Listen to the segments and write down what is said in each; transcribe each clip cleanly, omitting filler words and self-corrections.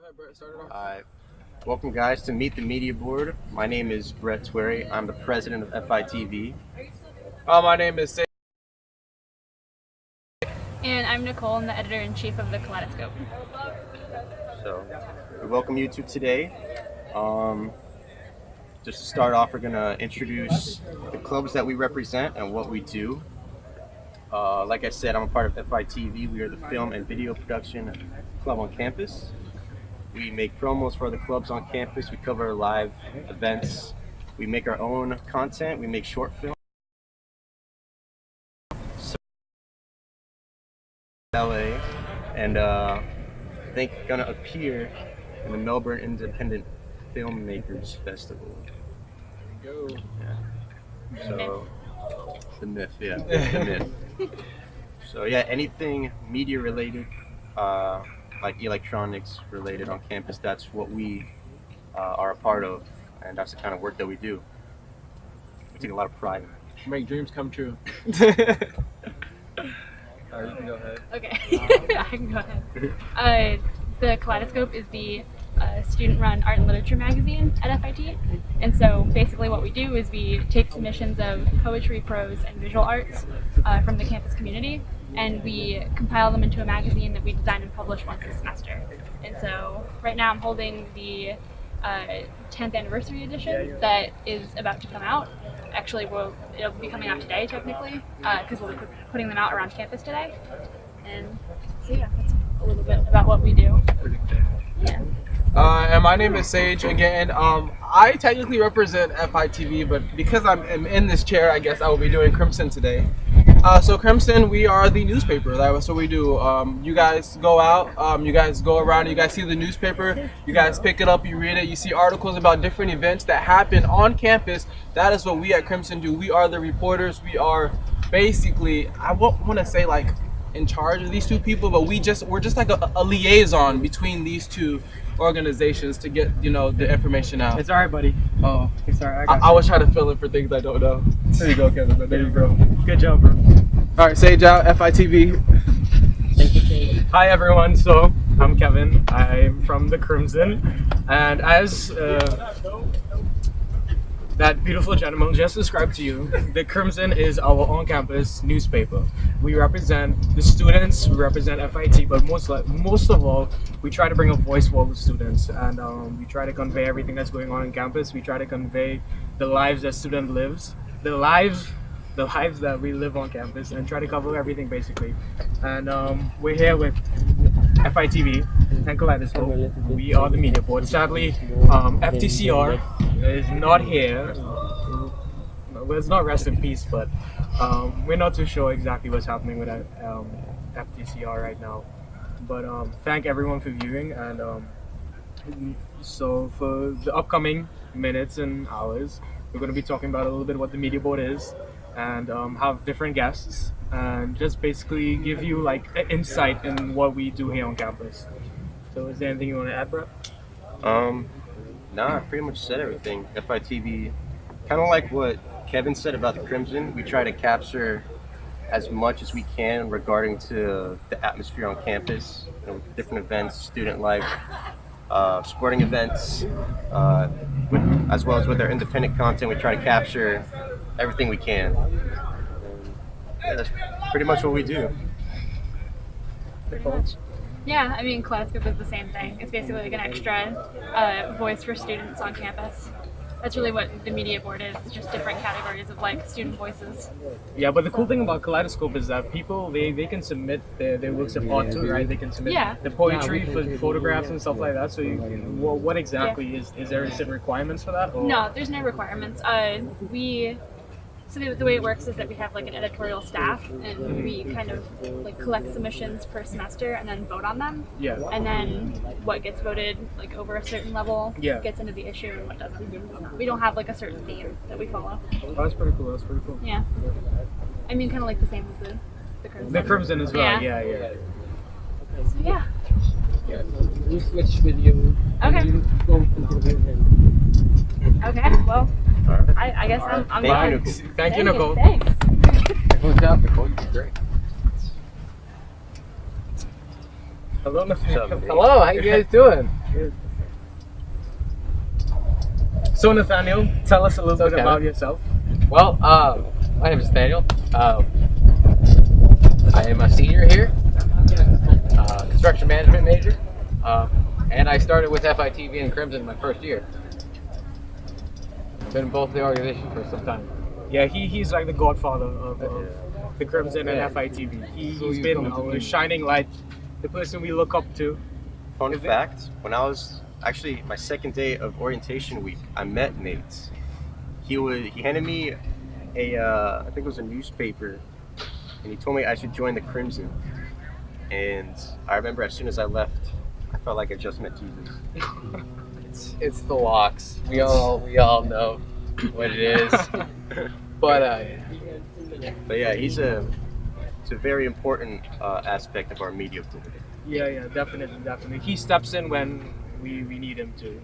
right, Brett, start it off. Welcome, guys, to Meet the Media Board. My name is Brett Twerry. I'm the president of FITV. My name is Say. And I'm Nicole, I'm the editor-in-chief of the Kalaideoscope. So, we welcome you to today. Just to start off, we're going to introduce the clubs that we represent and what we do. Like I said, I'm a part of FITV. We are the film and video production club on campus. We make promos for other clubs on campus. We cover live events. We make our own content. We make short films. LA, and I think gonna appear in the Melbourne Independent Filmmakers Festival. Go. Yeah. So the myth, yeah, the myth. So yeah, anything media related, like electronics related on campus, that's what we are a part of, and that's the kind of work that we do. We take a lot of pride in it. Make dreams come true. All right, you can go ahead. Okay, I can go ahead. The Kalaideoscope is the student-run art and literature magazine at FIT. And so basically what we do is we take submissions of poetry, prose, and visual arts from the campus community, and we compile them into a magazine that we design and publish once a semester. And so right now I'm holding the 10th anniversary edition that is about to come out. Actually, it'll be coming out today, technically, because we'll be putting them out around campus today. And so yeah, that's a little bit about what we do. Yeah. And my name is Sage. Again, I technically represent FITV, but because I'm in this chair, I guess I will be doing Crimson today. So Crimson, we are the newspaper. That's what we do. You guys go out, you guys go around, you guys see the newspaper, you guys pick it up, you read it, you see articles about different events that happen on campus. That is what we at Crimson do. We are the reporters. We are basically, I won't want to say like in charge of these two people, but we're just like a liaison between these two organizations to get the information out. It's alright, buddy. Oh, It's alright. I was trying to fill in for things I don't know. There you go, Kevin. There you go. Good job, bro. All right, Sage out, FITV. Thank you, Kate. Hi everyone, so I'm Kevin. I'm from the Crimson, and as that beautiful gentleman just described to you, the Crimson is our on-campus newspaper. We represent the students, we represent FIT, but most of all, we try to bring a voice for the students, and we try to convey everything that's going on campus. We try to convey the lives that student lives, the lives that we live on campus, and try to cover everything basically. And we're here with FITV and Kalaideoscope. We are the media board. Sadly, FTCR is not here. Well, it's not rest in peace, but we're not too sure exactly what's happening with FTCR right now. But thank everyone for viewing, and so for the upcoming minutes and hours, we're going to be talking about a little bit what the media board is, and have different guests, and just basically give you like an insight in what we do here on campus. So is there anything you want to add, Brett? Nah, I pretty much said everything. FITV, kind of like what Kevin said about the Crimson, we try to capture as much as we can regarding to the atmosphere on campus, different events, student life, sporting events, as well as with our independent content, we try to capture everything we can. Yeah, that's pretty much what we do. Yeah, I mean, Kalaideoscope is the same thing. It's basically like an extra voice for students on campus. That's really what the media board is. It's just different categories of like student voices. Yeah, but the cool thing about Kalaideoscope is that people, they can submit their works of art too, right? They can submit the poetry for photographs and stuff like that. So what exactly is there certain requirements for that? Or? No, there's no requirements. So the way it works is that we have like an editorial staff, and we kind of like collect submissions per semester and then vote on them. Yeah. And then what gets voted like over a certain level gets into the issue, and what doesn't. We don't have like a certain theme that we follow. Oh, that's pretty cool. That's pretty cool. Yeah. I mean, kind of like the same with the Crimson. The Crimson as well. Yeah. So yeah. We'll switch with you. Okay. You go into the event. Okay. Well, I guess I'm Thank done. you. Thank you, Nicole. Thanks. Good job, Nicole. You did great. Hello, Nathaniel. What's up, Nate? Hello, how you guys doing? So, Nathaniel, tell us a little bit Okay. about yourself. Well, my name is Nathaniel. I am a senior here, construction management major, and I started with FITV and Crimson my first year. Been in both the organizations for some time. Yeah, he's like the godfather of the Crimson Yeah. and FITV. So He's you been come to our me. shining light, the person we look up to. Fun Is it- fact: when I was actually my second day of orientation week, I met Nate. He handed me I think it was a newspaper, and he told me I should join the Crimson. And I remember as soon as I left, I felt like I just met Jesus. It's the locks. We all know what it is. But But yeah, it's a very important aspect of our media pool. Yeah, definitely. He steps in when we need him to.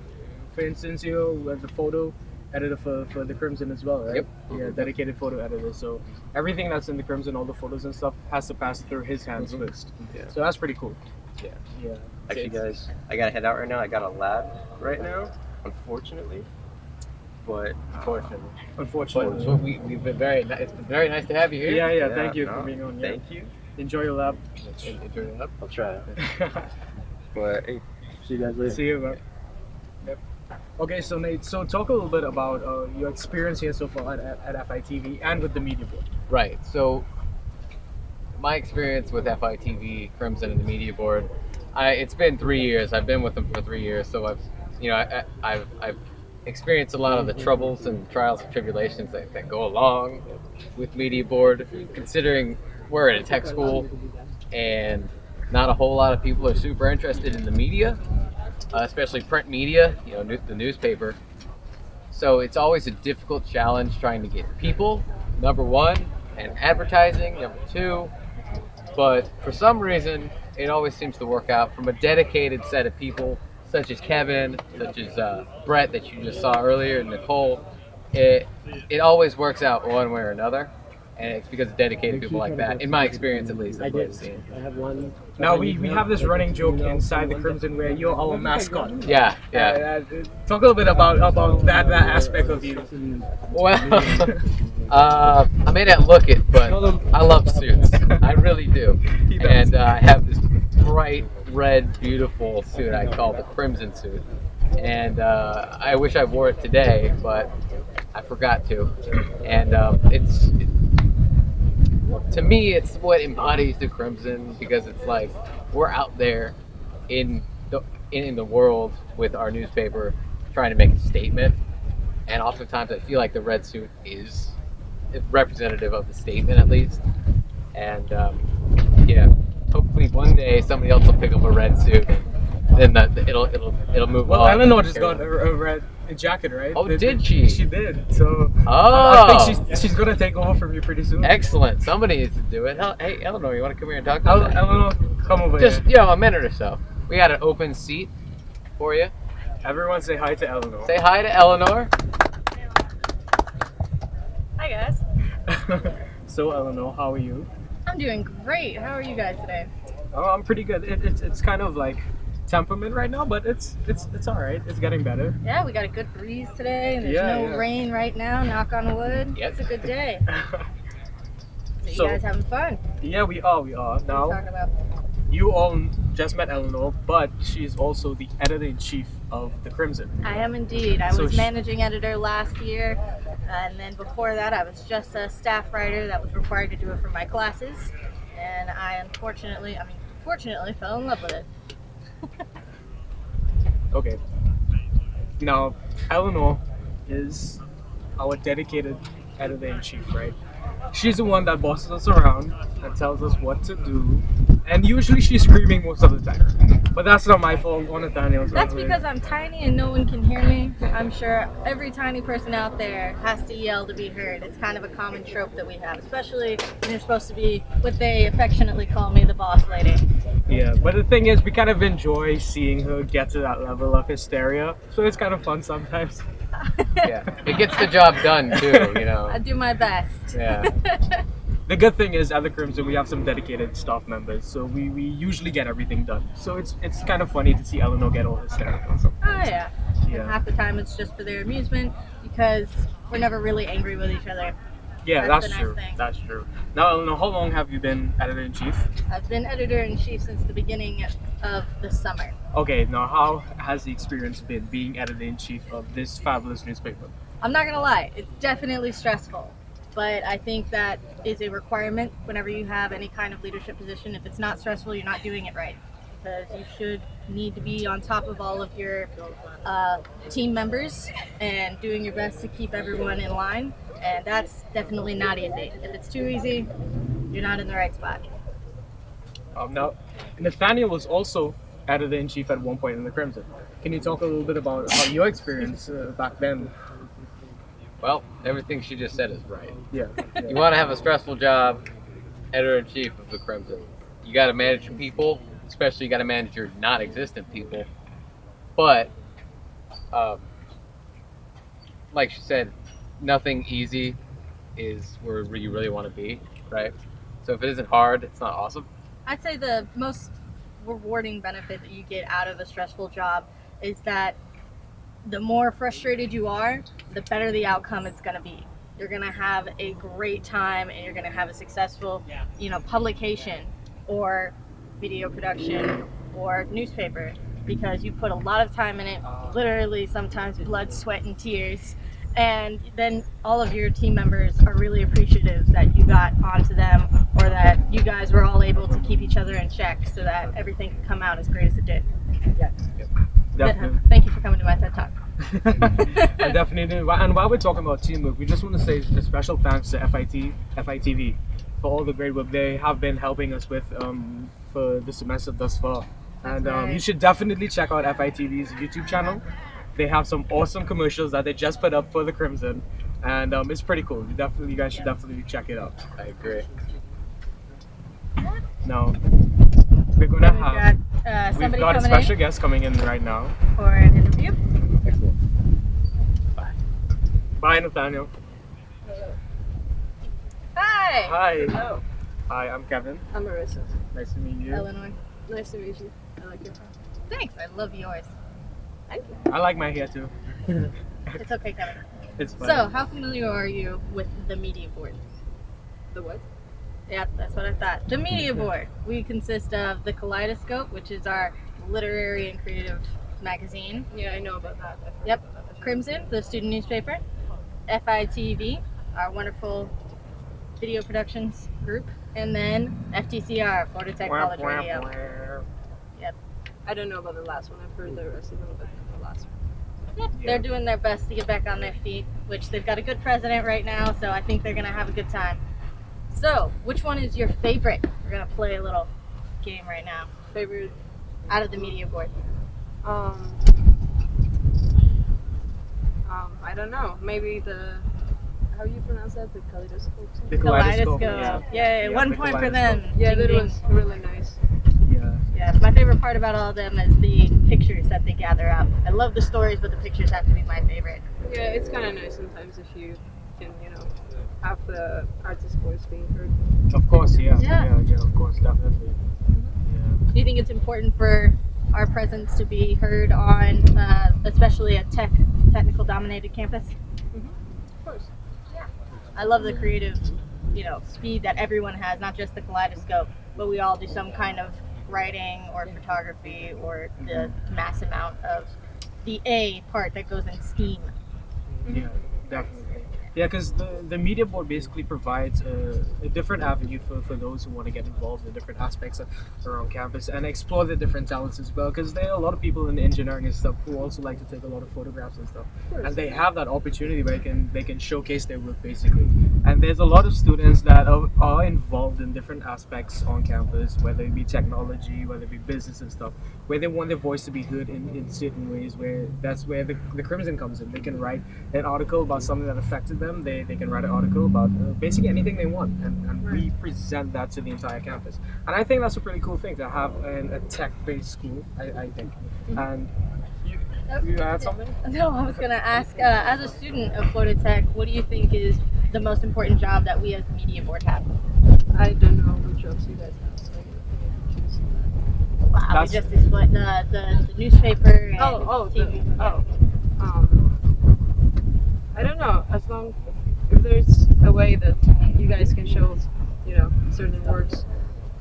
For instance, with the photo editor for the Crimson as well, right? Yep. Yeah, dedicated photo editor. So everything that's in the Crimson, all the photos and stuff, has to pass through his hands first. Yeah. So that's pretty cool. Yeah. Yeah. Actually, guys, I gotta head out right now. I got a lab right now, unfortunately. But Unfortunately. we've been it's been very nice to have you here. Yeah. Thank you no, for being on. Yeah. Thank you. Enjoy your lab. Enjoy it up. I'll try. But hey, see you guys later. See you, man. Yep. Okay, so Nate, talk a little bit about your experience here so far at FITV and with the media board. Right. So my experience with FITV, Crimson, and the media board, it's been 3 years. I've been with them for 3 years, so I've experienced a lot of the troubles and trials and tribulations that go along with media board. Considering we're in a tech school and not a whole lot of people are super interested in the media, especially print media, the newspaper. So it's always a difficult challenge trying to get people, number one, and advertising, number two. But for some reason, it always seems to work out from a dedicated set of people, such as Kevin, such as Brett that you just saw earlier, and Nicole. It always works out one way or another, and it's because of dedicated people like that. In my experience, at least, I that's what I've did. seen. I have one. Now we have this running joke inside the Crimson where you're our mascot. Yeah. Talk a little bit about that aspect of you. Well, I may not look it, but I love suits. I really do. He does. And I have this bright red, beautiful suit I call the Crimson suit. And I wish I wore it today, but I forgot to. And to me, it's what embodies the Crimson, because it's like we're out there in the world with our newspaper trying to make a statement. And oftentimes I feel like the red suit is representative of the statement, at least. And hopefully one day somebody else will pick up a red suit, and then it'll move Well, on. Eleanor just got a red jacket, right? Oh, did she? She did. So Oh. I think she's gonna take over from you pretty soon. Excellent. Somebody needs to do it. Hey, Eleanor, you want to come here and talk about that? Eleanor, come over Just here. a minute or so. We got an open seat for you. Everyone say hi to Eleanor. Say hi to Eleanor. Hi guys. So Eleanor, how are you? I'm doing great. How are you guys today? Oh, I'm pretty good. It's kind of like temperament right now, but it's all right. It's getting better. Yeah, we got a good breeze today, and there's Yeah, no yeah. rain right now. Knock on wood. Yep. It's a good day. So you So- guys having fun? Yeah, we are. What are you Now, talking about? you all just met Eleanor, but she's also the editor-in-chief of the Crimson. I am indeed. I So was sh- managing editor last year, and then before that, I was just a staff writer that was required to do it for my classes. And I fortunately fell in love with it. Okay. Now, Eleanor is our dedicated editor-in-chief, right? She's the one that bosses us around and tells us what to do, and usually she's screaming most of the time. But that's not my fault or Nathaniel's. That's because I'm tiny and no one can hear me. I'm sure every tiny person out there has to yell to be heard. It's kind of a common trope that we have, especially when you're supposed to be what they affectionately call me, the boss lady. Yeah, but the thing is, we kind of enjoy seeing her get to that level of hysteria, so it's kind of fun sometimes. Yeah, it gets the job done too. I do my best. Yeah. the good thing is at the Crimson we have some dedicated staff members, so we usually get everything done. So it's kind of funny to see Eleanor get all hysterical. So, Oh yeah. And yeah. half the time it's just for their amusement because we're never really angry with each other. Yeah, That's that's the nice true. thing. That's true. Now, Eleanor, how long have you been editor-in-chief? I've been editor-in-chief since the beginning of the summer. Okay, now how has the experience been being editor-in-chief of this fabulous newspaper? I'm not gonna lie, it's definitely stressful, but I think that is a requirement whenever you have any kind of leadership position. If it's not stressful, you're not doing it right, because you should need to be on top of all of your team members and doing your best to keep everyone in line, and that's definitely not easy. If it's too easy, you're not in the right spot. Now, Nathaniel was also editor-in-chief at one point in the Crimson. Can you talk a little bit about your experience back then? Well, everything she just said is right. Yeah. You want to have a stressful job, editor-in-chief of the Crimson. You got to manage your people, especially you got to manage your non-existent people. But, like she said, nothing easy is where you really want to be, right? So if it isn't hard, it's not awesome. I'd say the most rewarding benefit that you get out of a stressful job is that the more frustrated you are, the better the outcome it's going to be. You're going to have a great time and you're going to have a successful, publication or video production or newspaper, because you put a lot of time in it, literally sometimes blood, sweat, and tears. And then all of your team members are really appreciative that you got onto them, or that you guys were all able to keep each other in check so that everything could come out as great as it did. Yeah. Definitely. Thank you for coming to my TED Talk. I definitely do. And while we're talking about teamwork, we just want to say a special thanks to FITV for all the great work they have been helping us with for the semester thus far. And right. You should definitely check out FITV's YouTube channel. They have some awesome commercials that they just put up for the Crimson, and it's pretty cool. You guys should definitely check it out. I agree. Now, we're gonna have Somebody we've got a coming special in guest coming in right now. for an interview. Excellent. Bye, Nathaniel. Hi. Hi. Hello, Hi, I'm Kevin. I'm Marissa. Nice to meet you. Eleanor. Nice to meet you. I like your hair. Thanks. I love yours. Thank you. I like my hair too. It's okay, Kevin. It's fun. So, how familiar are you with the media board? The what? Yep, that's what I thought. The media board. We consist of the Kalaideoscope, which is our literary and creative magazine. Yeah, I know about that. I've heard Yep. about that. Crimson, the student newspaper. FITV, our wonderful video productions group. And then FTCR, Florida Tech College Radio. I don't know about the last one. I've heard the rest of them, but the last one. Yep, they're doing their best to get back on their feet, which they've got a good president right now, so I think they're going to have a good time. So, which one is your favorite? We're going to play a little game right now. Favorite? Out of the media board. I don't know. Maybe the. How do you pronounce that? The Kalaideoscope? The Kaleidoscope. Kaleidoscope. Yeah. Yay, Yeah, 1 the point for Kaleidoscope. them. Yeah, Ding, that ding. was really nice. Yeah. Yeah, my favorite part about all of them is the pictures that they gather up. I love the stories, but the pictures have to be my favorite. Yeah, it's kind of nice sometimes if you can, have the artist's voice being heard. Of course, yeah. Yeah. Yeah, of course, definitely. Yeah. Do you think it's important for our presence to be heard on, especially a technical dominated campus? Of course. I love the creative, speed that everyone has, not just the Kaleidoscope, but we all do some kind of writing or photography or the mass amount of the A part that goes in STEAM. Yeah, definitely. Yeah, because the media board basically provides a different avenue for those who want to get involved in different aspects around campus and explore the different talents as well. Because there are a lot of people in engineering and stuff who also like to take a lot of photographs and stuff, and they have that opportunity where they can showcase their work basically. And there's a lot of students that are involved in different aspects on campus, whether it be technology, whether it be business and stuff, where they want their voice to be heard in certain ways. Where that's where the Crimson comes in. They can write an article about something that affected them. They can write an article about basically anything they want, and we present that to the entire campus. And I think that's a pretty cool thing to have a tech-based school, I think. And you add something? No, I was going to ask, as a student of Florida Tech, what do you think is the most important job that we as the media board have? I don't know what jobs you guys have, so I can choose that. Wow, That's- we just explained the newspaper and TV. I don't know. As long if there's a way that you guys can show, certain works,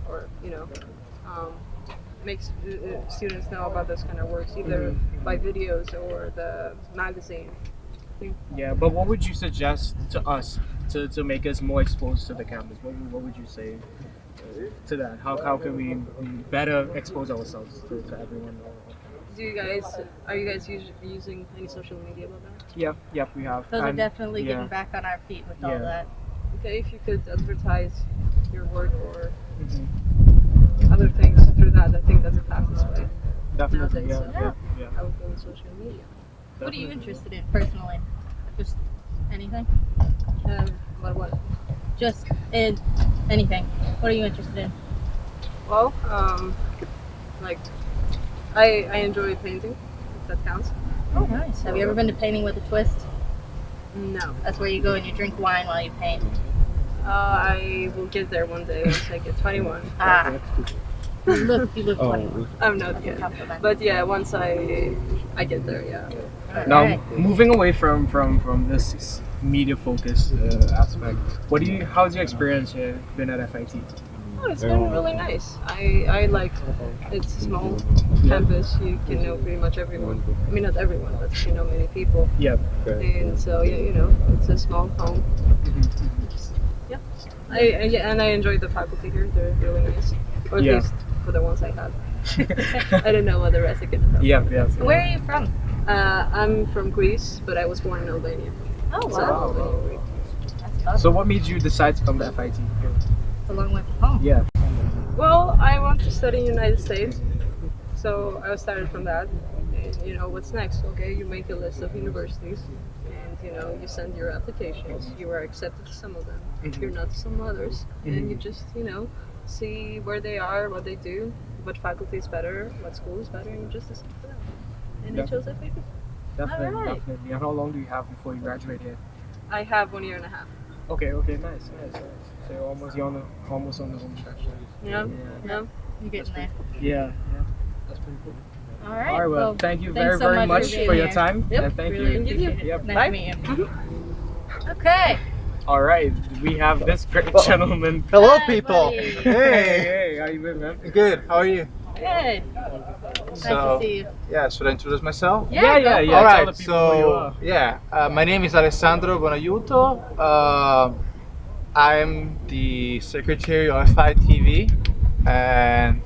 or makes students know about those kind of works, either by videos or the magazine. Yeah, but what would you suggest to us to make us more exposed to the campus? What would you say to that? How can we better expose ourselves to everyone? Are you guys using any social media about that? Yep, we have. Those are And- definitely yeah. getting back on our feet with all Yeah. that. Okay, if you could advertise your work or Mhm. other things through that, I think that's the fastest way. Definitely, Nowadays, yeah. I would go with social media. What are you Definitely. interested in personally? Just anything? What? Just in anything. What are you interested in? Well, like I enjoy painting. If that counts. Oh, nice. Have you ever been to Painting with a Twist? No. That's where you go and you drink wine while you paint. I will get there one day once I get 21. Ah. You look 21. I'm not That's a yet. compliment. But yeah, once I get there, yeah. Now, Alright. moving away from this media focused aspect, how's your experience here been at FIT? Oh, it's been really nice. I like it's a small campus. You can know pretty much everyone. I mean, not everyone, but you know many people. Yeah. And so yeah, it's a small home. Yeah. I enjoy the faculty here. They're really nice. Or at Yeah. least for the ones I had. I don't know what the rest are gonna have. Yeah. Where are you from? I'm from Greece, but I was born in Albania. Oh, So, wow. That's fun. So, what made you decide to come to FIT? It's a long way from home. Yeah. well, I want to study in the United States, so I started from that. And what's next? Okay, you make a list of universities, and you send your applications. You are accepted to some of them. You're not to some others, and you just see where they are, what they do, what faculty is better, what school is better, and you just decide for them. And I chose FIT. Definitely, Alright. definitely. And how long do you have before you graduate here? I have 1 year and a half. Okay, nice. So you're almost on the home stretch. Yeah. You're getting there. Yeah. That's pretty cool. All right. All right, well, thank you thanks very, so very much being for your here. time. Yep, And thank really you. appreciate it. Yep. Nice Bye. to meet you. Okay. All right, we have this great gentleman. Hello, Hi, people. buddy. Hey. How you been, man? Good. How are you? Good. Nice So, to see you. yeah, should I introduce myself? Yeah. Yeah. All Tell the right. people who you are. So, yeah, my name is Alessandro Bonaiuto. I'm the secretary of FITV, and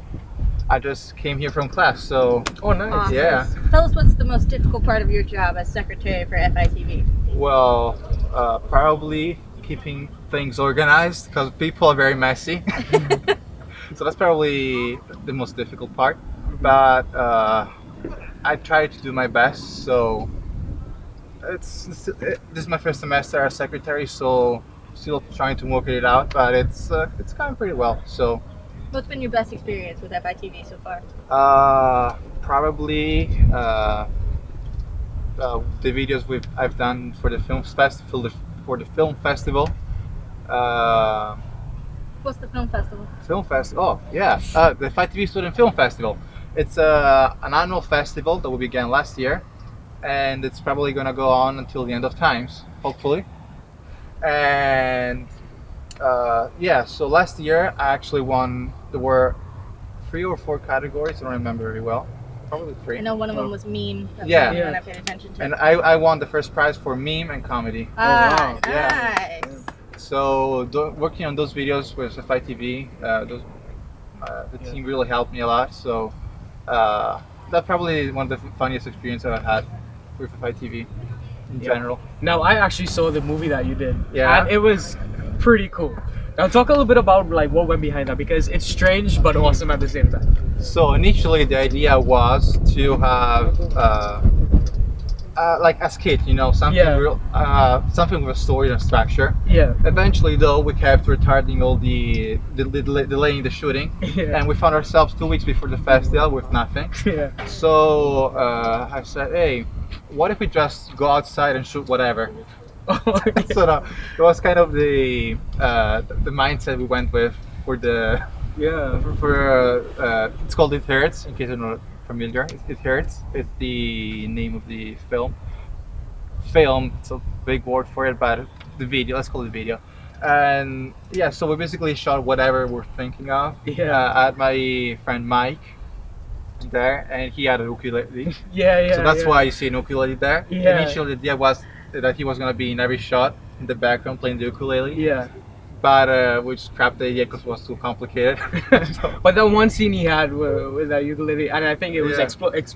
I just came here from class. So, Oh, nice. Awesome. yeah. Tell us what's the most difficult part of your job as secretary for FITV. Well, probably keeping things organized because people are very messy. So that's probably the most difficult part. But I try to do my best. So this is my first semester as secretary, so still trying to work it out. But it's going pretty well. So What's been your best experience with FITV so far? probably the videos I've done for the film festival. For the film festival. What's the film festival? Film festival. Oh, yeah. The FITV Student Film Festival. It's an annual festival that we began last year, and it's probably gonna go on until the end of times, hopefully. And yeah, so last year I actually won. There were 3 or 4 categories. I don't remember very well. Probably 3. I know one of them was meme. That's Yeah. the only one Yeah. I paid attention to. And I won the first prize for meme and comedy. Ah, wow. Yeah. nice. So working on those videos with FITV, the team really helped me a lot. So that's probably one of the funniest experiences I've had with FITV in Yeah. general. Now, I actually saw the movie that you did. Yeah. And it was pretty cool. Now, talk a little bit about like what went behind that, because it's strange but awesome at the same time. So initially the idea was to have like a skit, something Yeah. real, something with a story and structure. Yeah. Eventually, though, we kept retarding all delaying the shooting, Yeah. and we found ourselves 2 weeks before the festival with nothing. Yeah. So I said, hey, what if we just go outside and shoot whatever? So it was kind of the mindset we went with for the Yeah. it's called It Hurts, in case you're not familiar. It Hurts. It's the name of the film. Film. It's a big word for it, but the video. Let's call it video. And yeah, so we basically shot whatever we're thinking of. Yeah. I had my friend Mike there, and he had a ukulele. Yeah. So that's yeah. why you see an ukulele there. Yeah. Initially, the idea was that he was gonna be in every shot in the background playing the ukulele. Yeah. But we scrapped the idea because it was too complicated. So, But that one scene he had with that ukulele, and I think it was Yeah.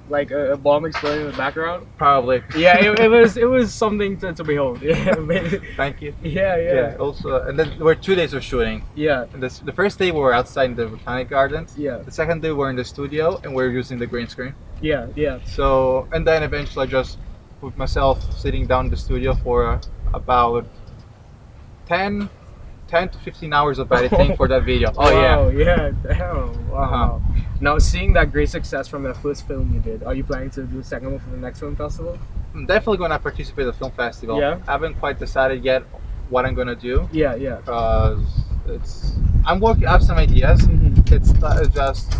like a bomb exploding in the background. probably. Yeah, it was something to behold. Yeah, Thank you. yeah. Also, and then there were 2 days of shooting. Yeah. And the first day we were outside in the Botanic Gardens. Yeah. The second day we were in the studio and we were using the green screen. Yeah. So, and then eventually I just put myself sitting down in the studio for about 10 to 15 hours of editing for that video. Oh Wow, yeah. Damn. Wow. Uh-huh. Now, seeing that great success from that first film you did, are you planning to do a second one for the next film festival? I'm definitely gonna participate at the film festival. Yeah. I haven't quite decided yet what I'm gonna do. Yeah. Because I have some ideas. Mhm. It's just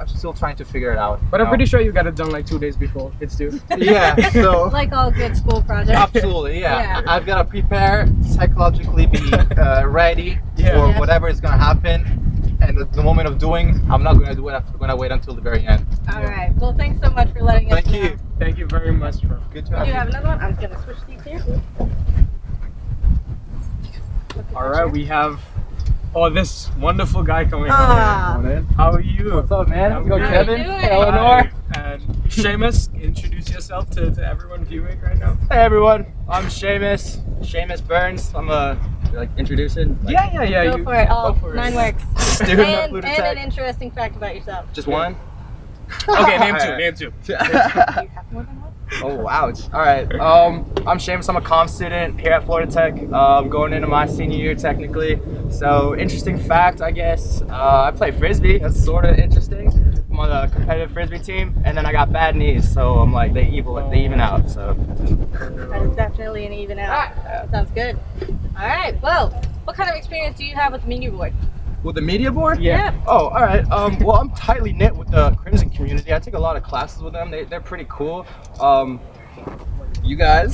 I'm still trying to figure it out. But you I'm know? pretty sure you got it done like 2 days before it's due. Yeah, so Like all good school projects. absolutely, yeah. Yeah. I've got to prepare, psychologically be ready Yeah. for Yeah. whatever is gonna happen. And at the moment of doing, I'm not gonna do it. I'm gonna wait until the very end. All right. Well, thanks so much for letting us Thank know. you. Thank you very much, bro. Good to We have do you. have another one. I'm gonna switch these here. All right, we have this wonderful guy coming Ah. on in. How are you? What's up, man? I'm How's it going, good. How you Kevin? doing? Hey, Eleanor. And Seamus, introduce yourself to everyone viewing right now. Hey, everyone. I'm Seamus Burns. I'm a introducing. Yeah. Go you- for it. All go for it. 9 works. Student And, of Pluto and Tech. an interesting fact about yourself. Just one. Okay, name two. Alright. Name two. Do you have more than one? Oh, ouch. All right. I'm Seamus. I'm a comm student here at Florida Tech. Going into my senior year technically. So interesting fact, I guess. I play frisbee. That's sort of interesting. I'm on a competitive frisbee team, and then I got bad knees, so I'm like they even out. So That is definitely an even out. That sounds good. All right. Well, what kind of experience do you have with the media board? with the media board. Yeah. Oh, all right. Well, I'm tightly knit with the Crimson community. I take a lot of classes with them. They're pretty cool. You guys.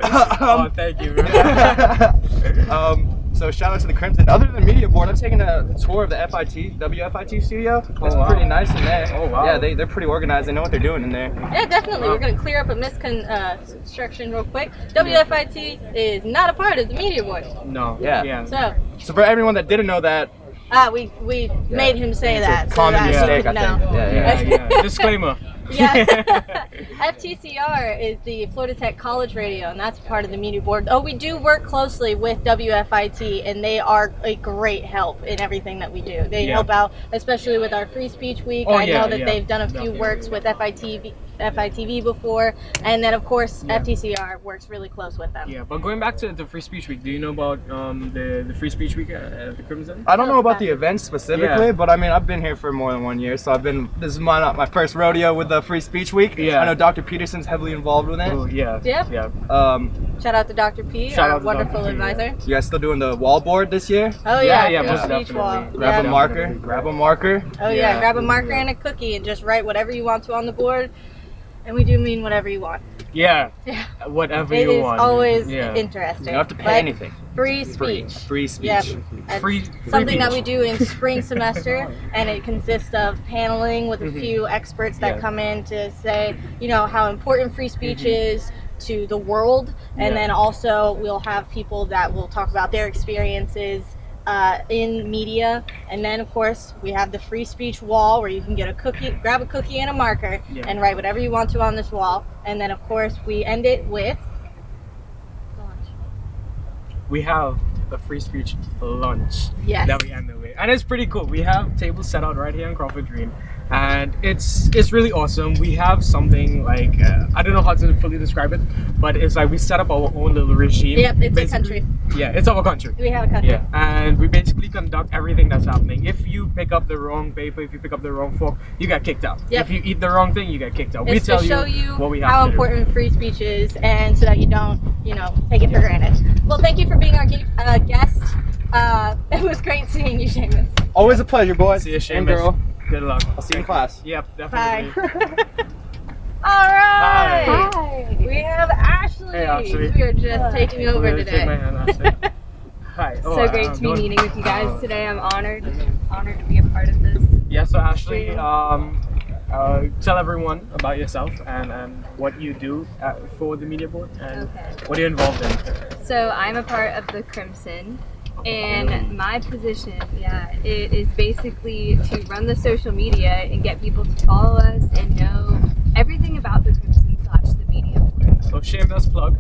Oh, thank you. Man. So shout out to the Crimson. Other than media board, I'm taking a tour of the WFIT studio. It's wow. pretty nice in there. Oh, wow. Yeah, they're pretty organized. They know what they're doing in there. Yeah, definitely. We're going to clear up a misconstruction real quick. WFIT is not a part of the media board. No. Yeah. So, For everyone that didn't know that, we made him say It's a that. common so that mistake, you would I think. know. Yeah. Disclaimer. Yeah. FTCR is the Florida Tech College Radio, and that's part of the media board. Oh, we do work closely with WFIT, and they are a great help in everything that we do. They help out, especially with our Free Speech Week. Oh, I know that yeah. they've done a few Definitely. works with FITV before, and then of course FTCR works really close with them. Yeah, but going back to the Free Speech Week, do you know about the Free Speech Week at the Crimson? I don't know about the event specifically, Yeah. but I mean, I've been here for more than 1 year, so this is my first rodeo with the Free Speech Week. Yeah. I know Dr. Peterson's heavily involved with it. Oh, yeah. Yeah. Shout out to Dr. P, Shout our out to wonderful Dr. P, advisor. You guys still doing the wall board this year? Oh Yeah, yeah, most Free Speech definitely. Wall. Grab Yeah. a marker. Grab a marker. Oh yeah, Yeah. grab a marker and a cookie and just write whatever you want to on the board. And we do mean whatever you want. Yeah. Yeah. Whatever It you is want. always Yeah. interesting. You don't have to pay But anything. Free Free. speech. Free speech. Yep. That's Free something that beach. we do in spring semester, and it consists of paneling with a few experts that Yeah. come in to say, how important free speech is to the world, and Yeah. then also we'll have people that will talk about their experiences in media, and then of course we have the free speech wall where you can get a cookie, grab a cookie and a marker, Yeah. and write whatever you want to on this wall, and then of course we end it with lunch. We have a free speech lunch Yes. that we end it with. And it's pretty cool. We have tables set out right here in Crawford Green and it's really awesome. We have something like I don't know how to fully describe it, but it's like we set up our own little regime. Yep, it's a basically. country. Yeah, it's our country. We have a country. Yeah, and we basically conduct everything that's happening. If you pick up the wrong paper, if you pick up the wrong fork, you get kicked out. Yep. If you eat the wrong thing, you get kicked out. We It's tell to show you what we have how to do. important free speech is, and so that you don't, take it for granted. Well, thank you for being our guest. It was great seeing you, Seamus. Always a pleasure, boys. See you, and Seamus. girl. Good luck. I'll see you in class. Yep, Bye. definitely. All right. Hi. We have Ashley. Hey, Ashley. We are just taking over Shake today. my hand, Ashley. Hi. So great to be meeting with you guys today. I'm honored to be a part of this. Yeah, so Ashley, tell everyone about yourself and what you do for the media board and what you're involved in. So I'm a part of the Crimson, and my position, it is basically to run the social media and get people to follow us and know everything about the Crimson / the media board. So shameless plug.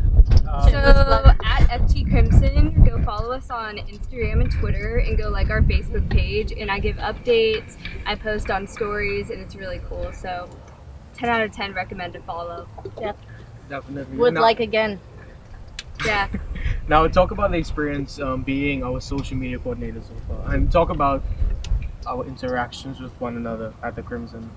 So at FT Crimson, go follow us on Instagram and Twitter, and go like our Facebook page, and I give updates, I post on stories, and it's really cool. So 10 out of 10 recommend to follow. Yep. Definitely. Would Now- like again. Yeah. Now talk about the experience being our social media coordinator so far, and talk about our interactions with one another at the Crimson.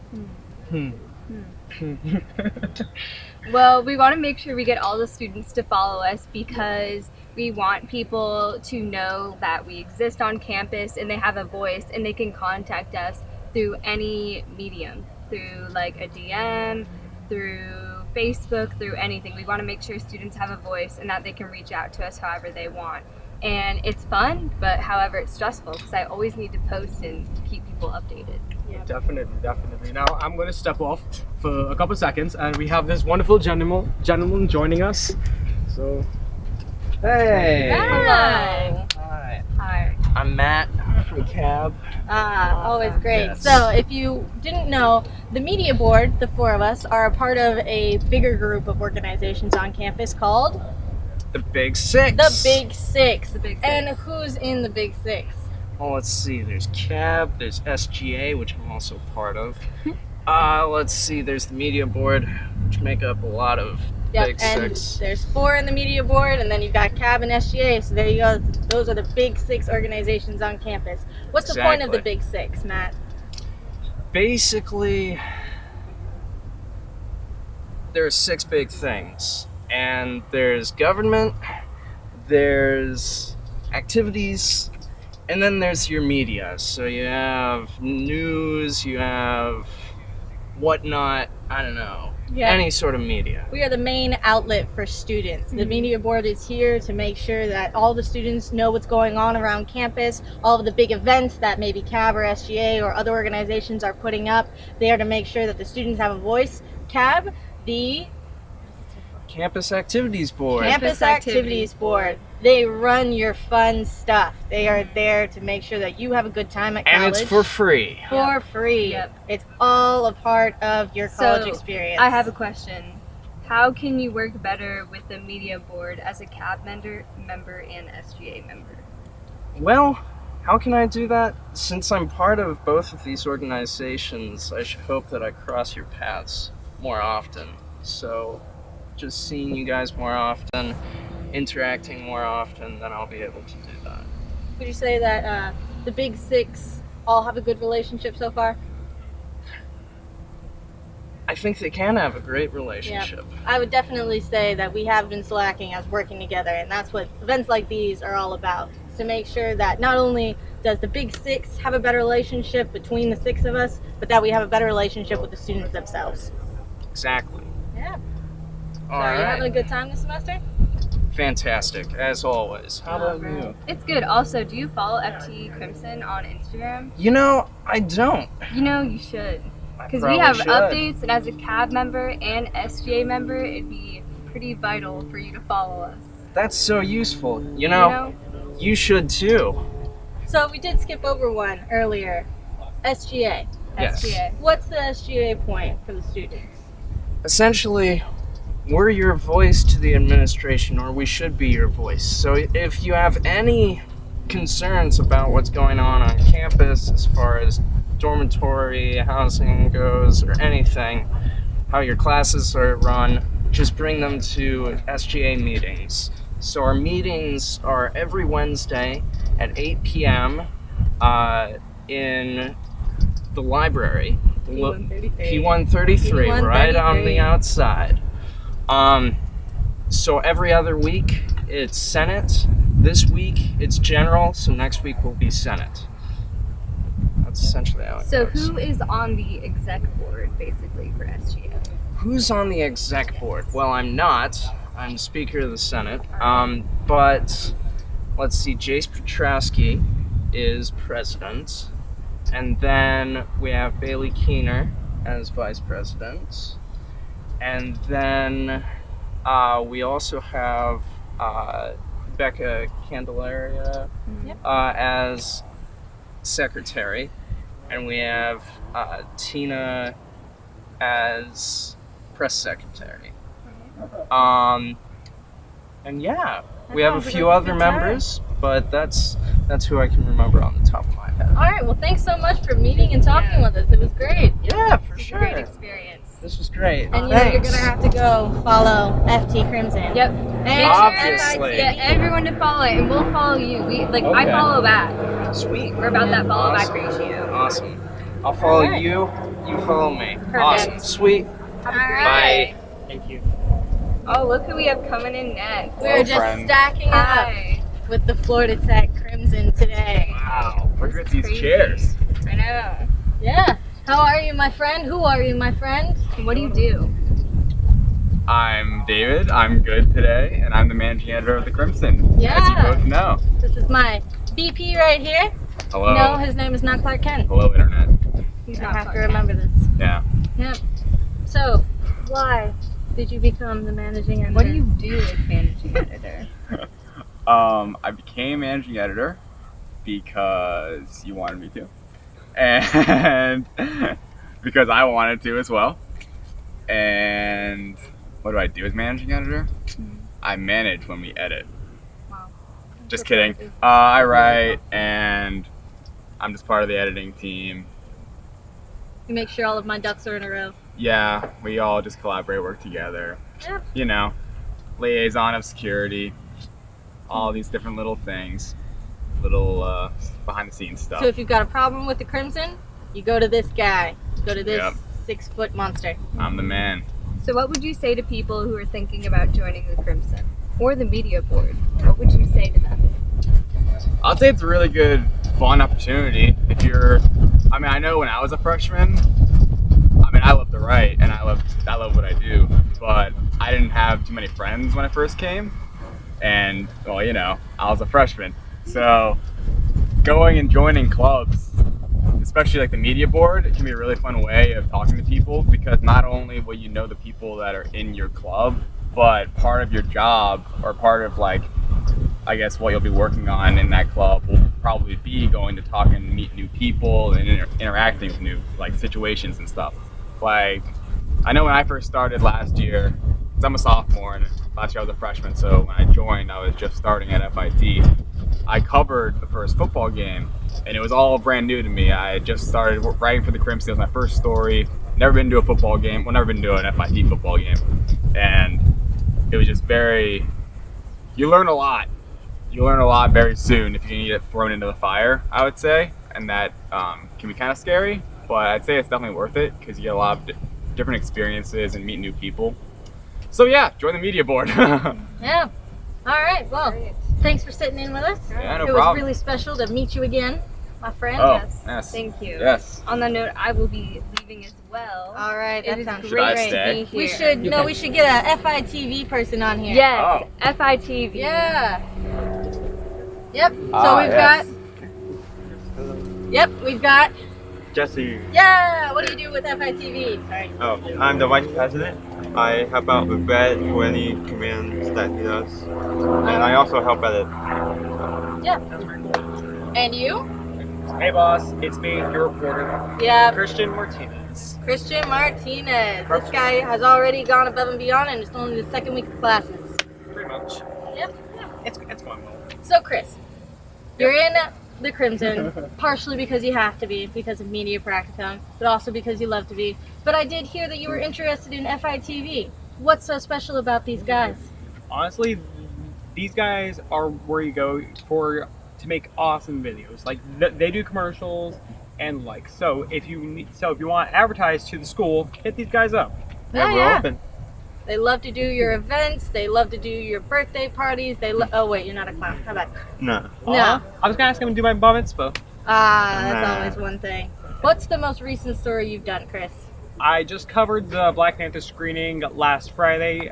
Well, we want to make sure we get all the students to follow us because we want people to know that we exist on campus and they have a voice and they can contact us through any medium, through like a DM, through Facebook, through anything. We want to make sure students have a voice and that they can reach out to us however they want. And it's fun, but however it's stressful because I always need to post and keep people updated. Definitely. Now I'm going to step off for a couple seconds, and we have this wonderful gentleman joining us. So, Hey. Hi. Hi. Hi. I'm Matt from CAB. Always great. Yes. So if you didn't know, the media board, the four of us, are a part of a bigger group of organizations on campus called The Big Six. the Big Six. The Big Six. And who's in the Big Six? Well, let's see. There's CAB. There's SGA, which I'm also part of. Let's see. There's the media board, which make up a lot of Yep, Big and Six. there's four in the media board, and then you've got CAB and SGA. So there you go. Those are the Big Six organizations on campus. What's the point of the Exactly. Big Six, Matt? Basically, there are 6 big things, and there's government, there's activities, and then there's your media. So you have news, you have whatnot, I don't know, Yeah. any sort of media. We are the main outlet for students. The media board is here to make sure that all the students know what's going on around campus, all of the big events that maybe CAB or SGA or other organizations are putting up. They are to make sure that the students have a voice. CAB, the Campus Activities Board. Campus Activities Board. They run your fun stuff. They are there to make sure that you have a good time at And college. it's for free. For free. Yep. It's all a part of your college So, experience. I have a question. How can you work better with the media board as a CAB member and SGA member? Well, how can I do that? Since I'm part of both of these organizations, I should hope that I cross your paths more often. So, just seeing you guys more often, interacting more often, then I'll be able to do that. Would you say that the Big Six all have a good relationship so far? I think they can have a great relationship. I would definitely say that we have been slacking as working together, and that's what events like these are all about. To make sure that not only does the Big Six have a better relationship between the 6 of us, but that we have a better relationship with the students themselves. Exactly. Yeah. All Are you right. having a good time this semester? Fantastic, as always. How about you? It's good. Also, do you follow FT Crimson on Instagram? You know, I don't. You know you should. I Because we probably have should. updates, and as a CAB member and SGA member, it'd be pretty vital for you to follow us. That's so useful. You know, you should too. So we did skip over one earlier. SGA. Yes. SGA. What's the SGA point for the students? Essentially, we're your voice to the administration, or we should be your voice. So if you have any concerns about what's going on campus as far as dormitory housing goes or anything, how your classes are run, just bring them to SGA meetings. So our meetings are every Wednesday at 8 p.m. In the library, P133, right on the outside. So every other week it's Senate. This week it's general, so next week will be Senate. That's essentially how it So goes. who is on the exec board, basically, for SGA? Who's on the exec board? Well, I'm not. I'm Speaker of the Senate. But let's see, Jace Petrowski is president. And then we have Bailey Keener as vice president. And then we also have Becca Candelaria as secretary. And we have Tina as press secretary. And yeah, we have a few other members, but that's who I can remember on the top of my head. All right. Well, thanks so much for meeting and talking with us. It was great. Yeah, for It was sure. a great experience. This was great. And you know, you're gonna have to go follow FT Crimson. Yep. And Obviously. Get everyone to follow it, and we'll follow you. I Okay. follow back. Sweet. We're about that follow Awesome. back ratio. Awesome. I'll follow All right. you. You follow me. Perfect. Awesome. Sweet. Have a All great right. day. Thank you. Oh, look who we have coming in next. We're just friend. stacking up Hi. with the Florida Tech Crimson today. Wow, look at these Crazy. chairs. I know. Yeah. How are you, my friend? Who are you, my friend? What do you do? I'm David. I'm good today, and I'm the managing editor of the Crimson. As you Yeah. both know. This is my BP right here. Hello. No, his name is not Clark Kent. Hello, Internet. He's I not have to Clark remember this. Yeah. Yep. So, why did you become the managing editor? What do you do as managing editor? I became managing editor because you wanted me to, and because I wanted to as well. And what do I do as managing editor? I manage when we edit. Wow. Just kidding. I write, and I'm just part of the editing team. You make sure all of my ducks are in a row. Yeah, we all just collaborate, work together. Yeah. You know, liaison of security, all these different little things, little behind the scenes stuff. So if you've got a problem with the Crimson, you go to this guy. Go to this Yep. 6-foot monster. I'm the man. So what would you say to people who are thinking about joining the Crimson or the media board? What would you say to them? I'll say it's a really good, fun opportunity. I know when I was a freshman, I love to write and I love what I do, but I didn't have too many friends when I first came, and well, I was a freshman, so going and joining clubs, especially like the media board, it can be a really fun way of talking to people, because not only will you know the people that are in your club, but part of your job, or part of I guess what you'll be working on in that club, will probably be going to talk and meet new people and interacting with new situations and stuff. I know when I first started last year, because I'm a sophomore and last year I was a freshman, so when I joined I was just starting at FIT. I covered the first football game, and it was all brand new to me. I had just started writing for the Crimson. It was my first story. Never been to a football game. Well, never been to an FIT football game, and it was just you learn a lot. You learn a lot very soon if you can get thrown into the fire, I would say, and that can be kind of scary, but I'd say it's definitely worth it because you get a lot of different experiences and meet new people. So yeah, join the media board. Yeah. All right. Well, thanks for sitting in with us. Yeah, no it was problem. really special to meet you again, my friend. Oh, Yes. yes. Thank you. Yes. On that note, I will be leaving as well. All right. It That is sounds great Should I great. stay? to be We here. should get a FITV person on here. Yes, Oh. FITV. Yeah. Yep. So yes. we've got. Jesse. Yeah. What do you do with FITV? Sorry. Oh, I'm the vice president. I help out with Brad for any commands that he does. And I also help edit. Yeah. And you? Hey boss, it's me, your reporter, Yeah. Christian Martinez. Christian Martinez. This guy has already gone above and beyond, and it's only the second week of classes. Pretty much. Yep. It's going well. So, Chris, you're in the Crimson, partially because you have to be, because of Media Practicum, but also because you love to be. But I did hear that you were interested in FITV. What's so special about these guys? Honestly, these guys are where you go to make awesome videos. Like they do commercials and like so if you want to advertise to the school, hit these guys up. Yeah, we're open. They love to do your events. They love to do your birthday parties. Oh wait, you're not a clown. How about? No. No. I was gonna ask him to do my bar mitzvah. That's always one thing. What's the most recent story you've done, Chris? I just covered the Black Panther screening last Thursday,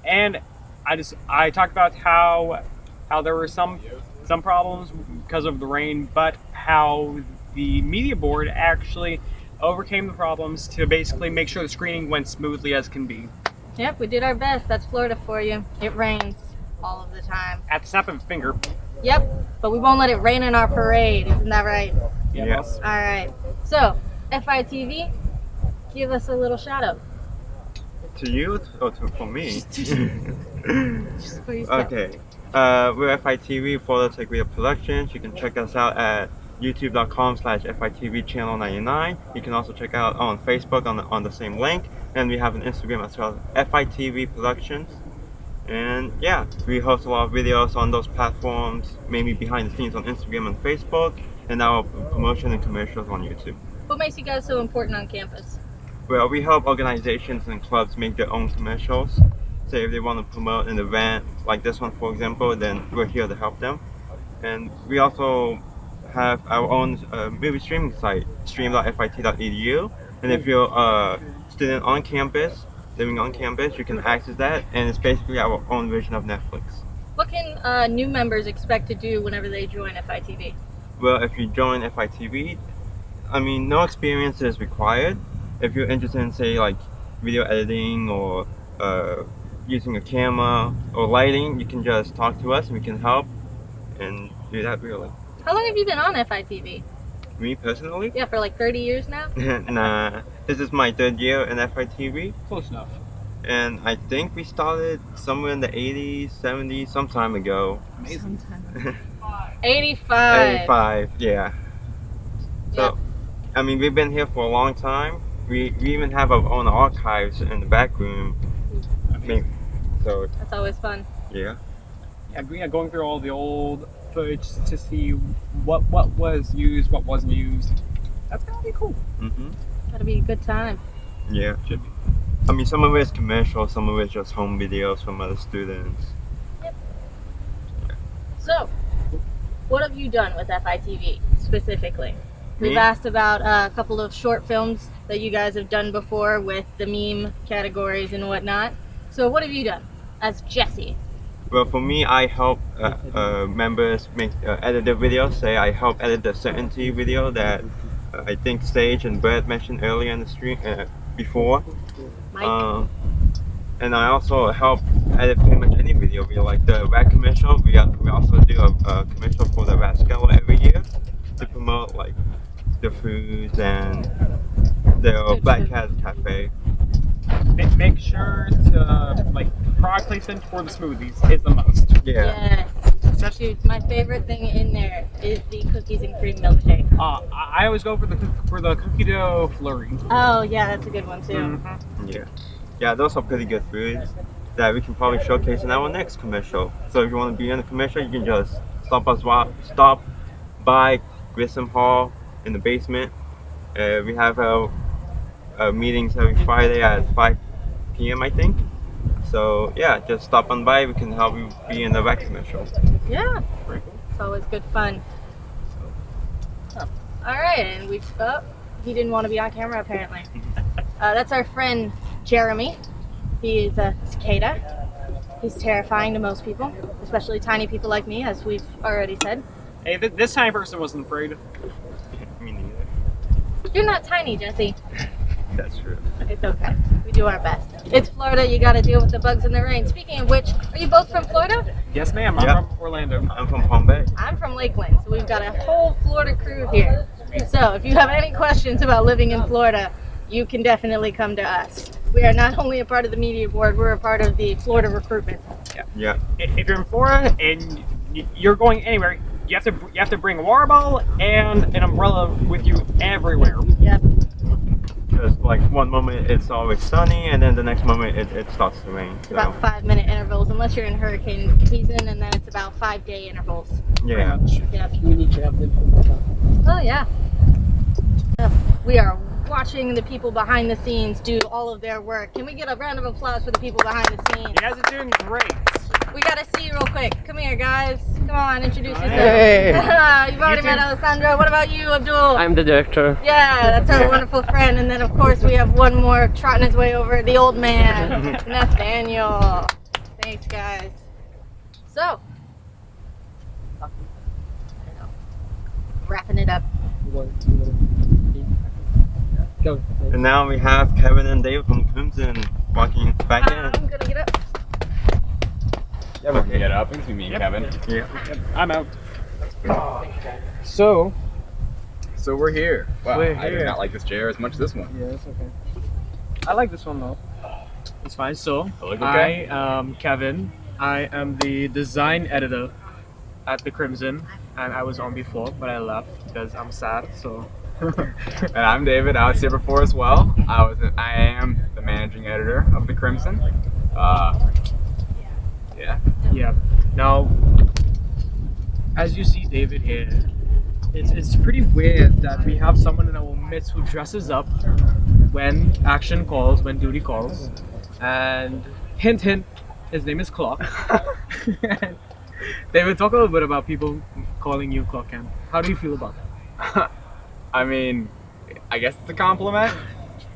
and I talked about how there were some problems because of the rain, but how the media board actually overcame the problems to basically make sure the screening went smoothly as can be. Yep, we did our best. That's Florida for you. It rains all of the time. At the snap of a finger. Yep, but we won't let it rain in our parade. Isn't that right? Yes. All right. So, FITV, give us a little shout out. To you or for me? Just for yourself. Okay. We're FITV, Florida Tech Video Productions. You can check us out at youtube.com/FITV channel 99. You can also check out on Facebook on the same link. And we have an Instagram as well, FITV Productions. And yeah, we host a lot of videos on those platforms, mainly behind the scenes on Instagram and Facebook, and our promotion and commercials on YouTube. What makes you guys so important on campus? Well, we help organizations and clubs make their own commercials. Say if they want to promote an event like this one, for example, then we're here to help them. And we also have our own movie streaming site, stream.fit.edu. And if you're a student on campus, living on campus, you can access that, and it's basically our own version of Netflix. What can new members expect to do whenever they join FITV? Well, if you join FITV, I mean, no experience is required. If you're interested in, say, like video editing or using a camera or lighting, you can just talk to us and we can help and do that really. How long have you been on FITV? Me personally? Yeah, for like 30 years now? Nah, this is my 3rd year in FITV. Close enough. And I think we started somewhere in the 80s, 70s, some time ago. Amazing. 85. 85, yeah. So, I mean, we've been here for a long time. We even have our own archives in the back room. So that's always fun. Yeah. Yeah, going through all the old footage to see what was used, what wasn't used. That's gotta be cool. That'll be a good time. Yeah. Should be. I mean, some of it's commercial, some of it's just home videos from other students. Yep. So, what have you done with FITV specifically? We've asked about a couple of short films that you guys have done before with the meme categories and whatnot. So what have you done as Jesse? Well, for me, I help members make edit their videos. Say I help edit the certainty video that I think Sage and Brett mentioned earlier in the stream before. And I also help edit pretty much any video. We like the rat commercial. We also do a commercial for the Rascal every year to promote like the foods and the Black Cat Cafe. Make sure to like product placement for the smoothies is the most. Yeah. Yes. Shoot, my favorite thing in there is the cookies and cream milkshake. I always go for the cookie dough flurry. Oh yeah, that's a good one too. Yeah, those are pretty good foods that we can probably showcase in our next commercial. So if you want to be in the commercial, you can just stop by Grissom Hall in the basement. We have our meetings every Friday at 5 p.m. I think. So yeah, just stop on by. We can help you be in the rec commercial. Yeah, it's always good fun. Oh. All right, and he didn't want to be on camera apparently. That's our friend Jeremy. He is a cicada. He's terrifying to most people, especially tiny people like me, as we've already said. Hey, this tiny person wasn't afraid. Me neither. You're not tiny, Jesse. That's true. It's okay. We do our best. It's Florida. You got to deal with the bugs and the rain. Speaking of which, are you both from Florida? Yes, ma'am. I'm from Orlando. I'm from Palm Bay. I'm from Lakeland. So we've got a whole Florida crew here. So if you have any questions about living in Florida, you can definitely come to us. We are not only a part of the media board, we're a part of the Florida recruitment. Yeah. If you're in Florida and you're going anywhere. You have to bring a water bottle and an umbrella with you everywhere. Yep. Because like one moment it's always sunny, and then the next moment it starts to rain. It's So about 5-minute intervals, unless you're in hurricane season, and then it's about 5-day intervals. yeah. Yep. We need to have them. Oh yeah. Yep. We are watching the people behind the scenes do all of their work. Can we get a round of applause for the people behind the scenes? You guys are doing great. We gotta see you real quick. Come here, guys. Come on, introduce yourself. Hey. You've already met Alessandro. What about you, Abdul? I'm the director. Yeah, that's our wonderful friend. And then, of course, we have one more trotting his way over, the old man, Nathaniel. Thanks, guys. So, wrapping it up. Go. And now we have Kevin and Dave from Crimson walking back in. I'm gonna get up. Yeah, we can get up. It's me and Kevin. Yeah. I'm out. So we're here. Wow, We're I here. did not like this chair as much as this one. Yeah, it's okay. I like this one though. It's fine. So, It look okay? I am Kevin. I am the design editor at the Crimson, and I was on before, but I left because I'm sad. So, And I'm David. I was here before as well. I am the managing editor of the Crimson. Yeah. yeah. Now, as you see David here, it's pretty weird that we have someone in our midst who dresses up when action calls, when duty calls, and hint hint, his name is Clock. David, talk a little bit about people calling you Clock Kent. How do you feel about that? I mean, I guess it's a compliment.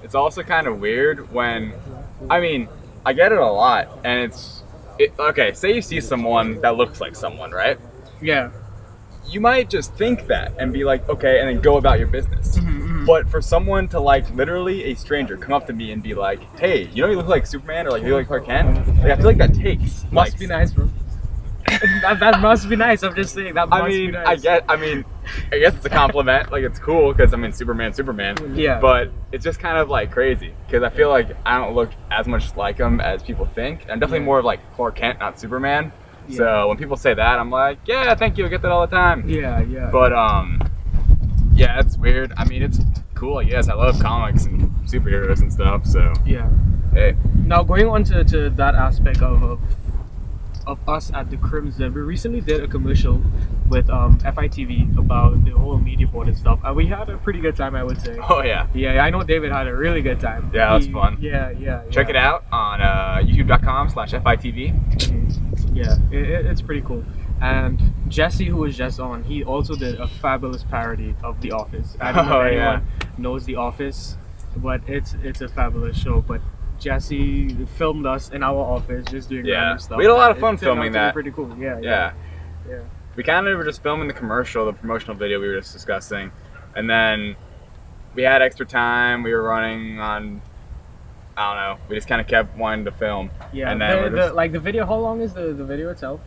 It's also kind of weird when, I mean, I get it a lot, and okay, say you see someone that looks like someone, right? Yeah. You might just think that and be like, okay, and then go about your business. But for someone to like literally a stranger come up to me and be like, hey, you know you look like Superman or like you look like Clark Kent? Like, I feel like that takes. Must be nice, bro. that must be nice. I'm just saying that must be nice. I guess it's a compliment. Like it's cool because I mean Superman. Yeah. But it's just kind of like crazy because I feel like I don't look as much like him as people think. I'm definitely more of like Clark Kent, not Superman. Yeah. So when people say that, I'm like, yeah, thank you. I get that all the time. Yeah. But yeah, it's weird. I mean, it's cool. Yes, I love comics and superheroes and stuff. So yeah. Hey. Now going on to that aspect of us at the Crimson, we recently did a commercial with FITV about the whole media board and stuff, and we had a pretty good time, I would say. Oh yeah. Yeah, I know David had a really good time. Yeah, that was fun. Yeah. Check it out on youtube.com/FITV. Yeah, it's pretty cool. And Jesse, who was just on, he also did a fabulous parody of The Office. I don't know if anyone knows The Office, but it's a fabulous show. But Jesse filmed us in our office just doing random stuff. We had a lot of fun It turned filming out to be that. Pretty cool. Yeah. We kind of were just filming the promotional video we were just discussing, and then we had extra time. We were running on, I don't know. We just kind of kept wanting to film. Yeah. And then the video. How long is the video itself?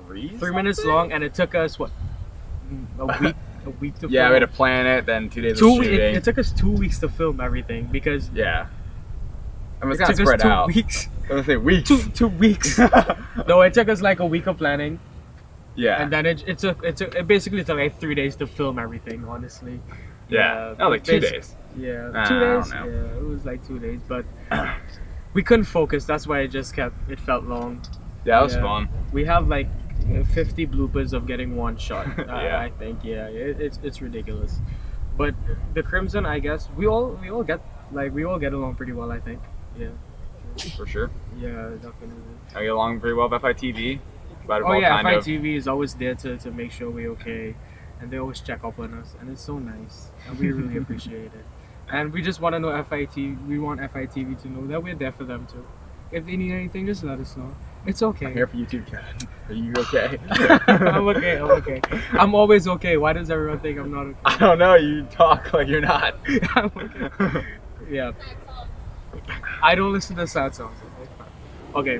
3 minutes long, and it took us what, a week to film. Yeah, we had to plan it. Then 2 days of 2 shooting. It took us 2 weeks to film everything because I mean, it's it kind of took spread us 2 out. weeks. I was gonna say weeks. 2 weeks. No, it took us like a week of planning. Yeah. And then it basically took like 3 days to film everything. Honestly. Yeah. No, like 2 days. Yeah. Nah, 2 I days. don't know. Yeah, it was like 2 days, but we couldn't focus. That's why it felt long. Yeah, that was fun. We have like 50 bloopers of getting one shot. Yeah. I think. Yeah. It's ridiculous. But the Crimson, I guess we all get along pretty well. I think. Yeah. For sure. Yeah, definitely. I get along pretty well with FITV. Oh yeah, FITV is always there to make sure we're okay, and they always check up on us, and it's so nice, and we really appreciate it. And we just want to know we want FITV to know that we're there for them too. If they need anything, just let us know. It's okay. I'm here for you too, Kevin. Are you okay? I'm okay. I'm always okay. Why does everyone think I'm not okay? I don't know. You talk like you're not. I'm okay. Yeah. I don't listen to sad songs. Okay.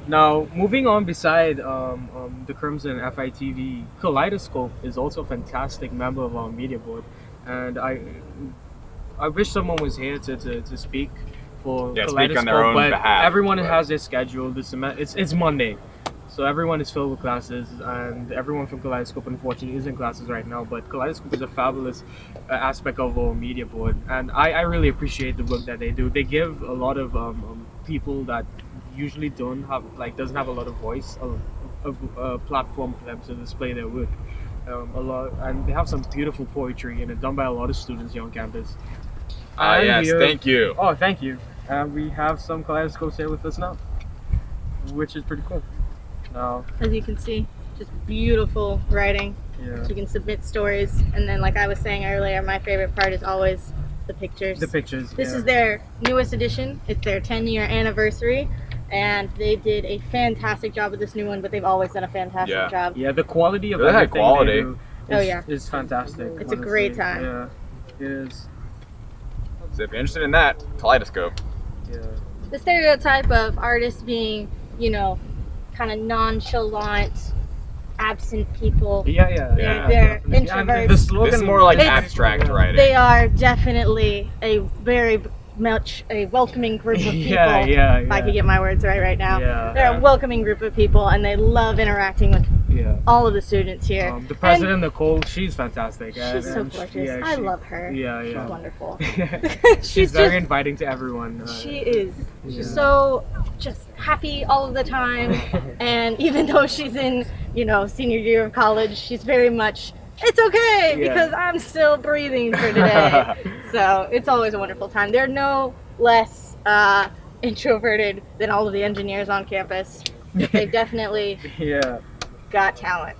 Now, moving on beside the Crimson FITV, Kalaideoscope is also a fantastic member of our media board. And I wish someone was here to speak for Kalaideoscope, speak on their own but behalf, everyone has their schedule. It's Monday. So everyone is filled with classes, and everyone from Kaleidoscope unfortunately is in classes right now. But Kaleidoscope is a fabulous aspect of our media board, and I really appreciate the work that they do. They give a lot of people that usually doesn't have a lot of voice, a platform for them to display their work. A lot, and they have some beautiful poetry, and it's done by a lot of students here on campus. Yes, thank you. Oh, thank you. And we have some Kaleidoscopes here with us now, which is pretty cool. Now, as you can see, just beautiful writing. Yeah. So you can submit stories, and then like I was saying earlier, my favorite part is always the pictures. The pictures. This yeah. is their newest edition. It's their 10-year anniversary, and they did a fantastic job with this new one. But they've always done a fantastic job. Yeah, the quality of Really high everything quality. they do is fantastic. It's a great time. Yeah, it is. So if you're interested in that, Kaleidoscope. Yeah. The stereotype of artists being, you know, kind of nonchalant, absent people. Yeah. They're definitely. introverts. The slogan This is more like It's- abstract writing. They are definitely a very much a welcoming group of people. Yeah. If I could get my words right now. Yeah. They're a welcoming group of people, and they love interacting with all of the students here. The president, Nicole, she's fantastic. She's so gorgeous. I love her. Yeah. She's wonderful. She's very inviting to everyone. She is. Yeah. She's so just happy all of the time, and even though she's in, you know, senior year of college, she's very much, it's okay because I'm still breathing for today. So it's always a wonderful time. They're no less introverted than all of the engineers on campus. They've definitely got talent.